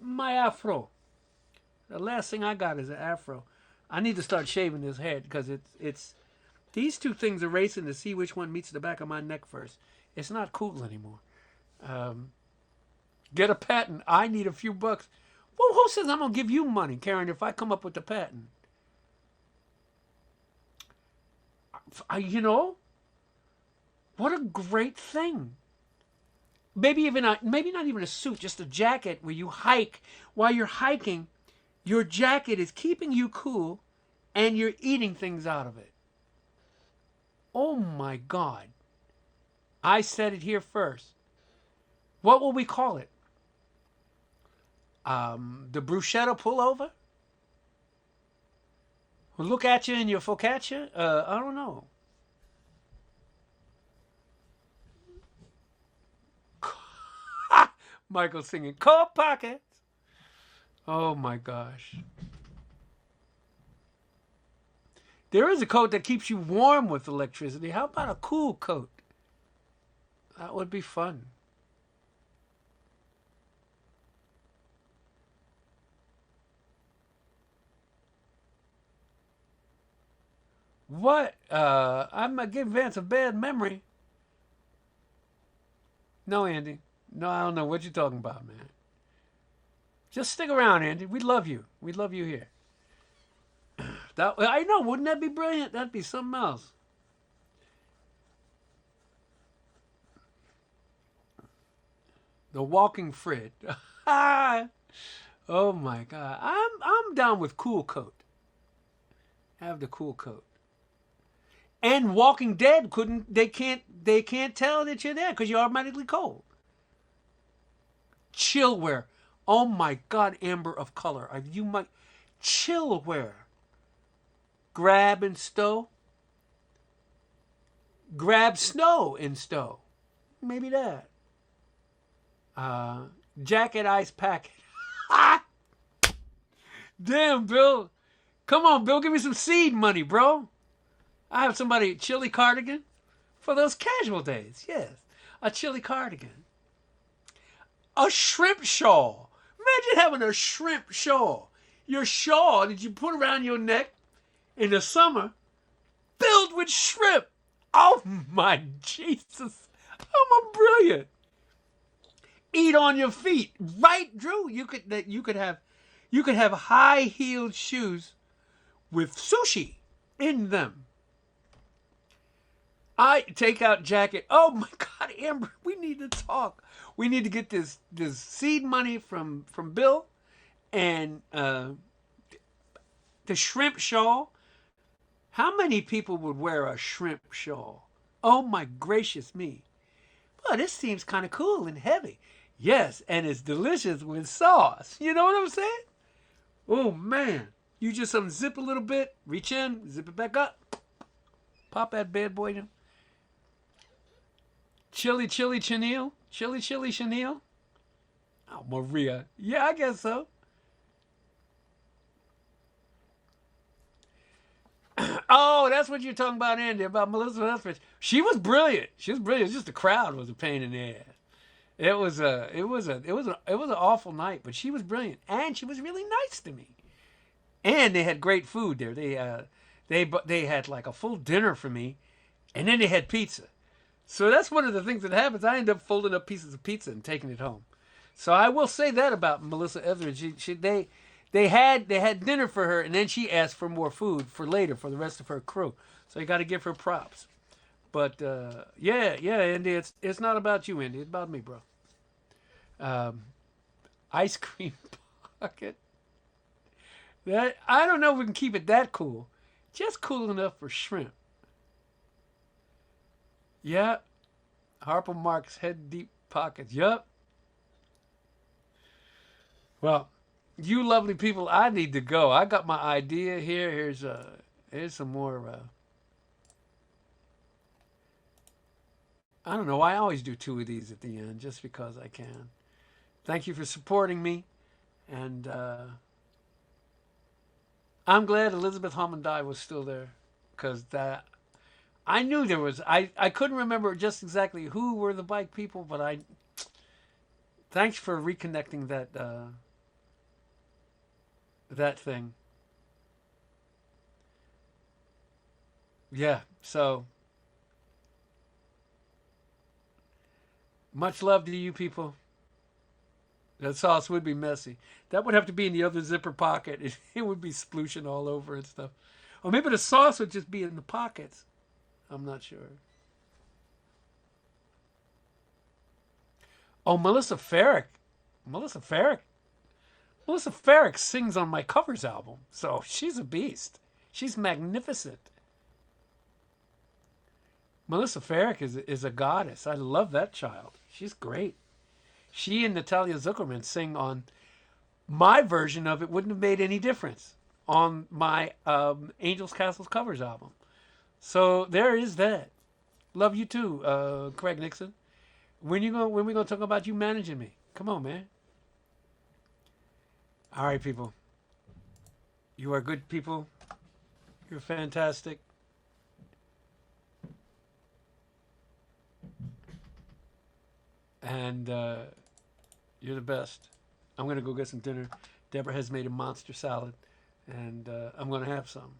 My afro. The last thing I got is an afro. I need to start shaving this head because it's these two things are racing to see which one meets the back of my neck first. It's not cool anymore. Get a patent. I need a few bucks. Well, who says I'm going to give you money, Karen, if I come up with the patent? You know, what a great thing. Maybe not even a suit, just a jacket where you hike. While you're hiking, your jacket is keeping you cool and you're eating things out of it. Oh my God. I said it here first. What will we call it? The bruschetta pullover? We'll look at you in your focaccia? I don't know. Michael singing coat pockets. Oh my gosh. There is a coat that keeps you warm with electricity. How about a cool coat? That would be fun. What? I'm going to give Vance a bad memory. No, Andy. No, I don't know what you're talking about, man. Just stick around, Andy. We love you. We love you here. I know. Wouldn't that be brilliant? That'd be something else. The Walking Fred. Oh my God. I'm down with cool coat. Have the cool coat. And Walking Dead they can't tell that you're there because you're automatically cold. Chillwear. Oh my God, Amber of Color. You might chillwear. Grab and stow. Grab snow and stow. Maybe that. Jacket ice packet. Damn, Bill. Come on, Bill. Give me some seed money, bro. I have somebody, chilly cardigan for those casual days. Yes. A chilly cardigan. A shrimp shawl. Imagine having a shrimp shawl. Your shawl that you put around your neck in the summer filled with shrimp. Oh my Jesus. Oh my brilliant. Eat on your feet. Right, Drew? You could have high-heeled shoes with sushi in them. I take out jacket. Oh my God, Amber, we need to talk. We need to get this seed money from Bill and the shrimp shawl. How many people would wear a shrimp shawl? Oh my gracious me. Well, this seems kind of cool and heavy. Yes, and it's delicious with sauce. You know what I'm saying? Oh man. You just unzip a little bit, reach in, zip it back up. Pop that bad boy in. Chili chenille? Chili chenille? Oh, Maria. Yeah, I guess so. Oh, that's what you're talking about, Andy, about Melissa Etheridge. She was brilliant. She was brilliant. It's just the crowd was a pain in the ass. It was an awful night, but she was brilliant, and she was really nice to me. And they had great food there. They had like a full dinner for me, and then they had pizza. So that's one of the things that happens. I end up folding up pieces of pizza and taking it home. So I will say that about Melissa Etheridge. They had dinner for her, and then she asked for more food for later for the rest of her crew. So you got to give her props. But yeah, Andy, it's not about you, Andy. It's about me, bro. Ice cream pocket. That I don't know if we can keep it that cool. Just cool enough for shrimp. Yeah. Harper Mark's head deep pockets. Yup. Well, you lovely people, I need to go. I got my idea here. Here's some more. I don't know. I always do two of these at the end just because I can. Thank you for supporting me, and I'm glad Elizabeth Hammondai was still there because that I knew there was. I couldn't remember just exactly who were the bike people, but I. Thanks for reconnecting that thing. Yeah. So much love to you people. That sauce would be messy. That would have to be in the other zipper pocket. It would be splooshing all over and stuff. Or maybe the sauce would just be in the pockets. I'm not sure. Oh, Melissa Farrick. Melissa Farrick. Melissa Farrick sings on my covers album. So she's a beast. She's magnificent. Melissa Farrick is a goddess. I love that child. She's great. She and Natalia Zuckerman sing on my version of It Wouldn't Have Made Any Difference on my Angels Castles covers album. So there is that. Love you too, Craig Nixon. When we gonna talk about you managing me? Come on, man. All right, people. You are good people. You're fantastic. And you're the best. I'm going to go get some dinner. Deborah has made a monster salad, and I'm going to have some.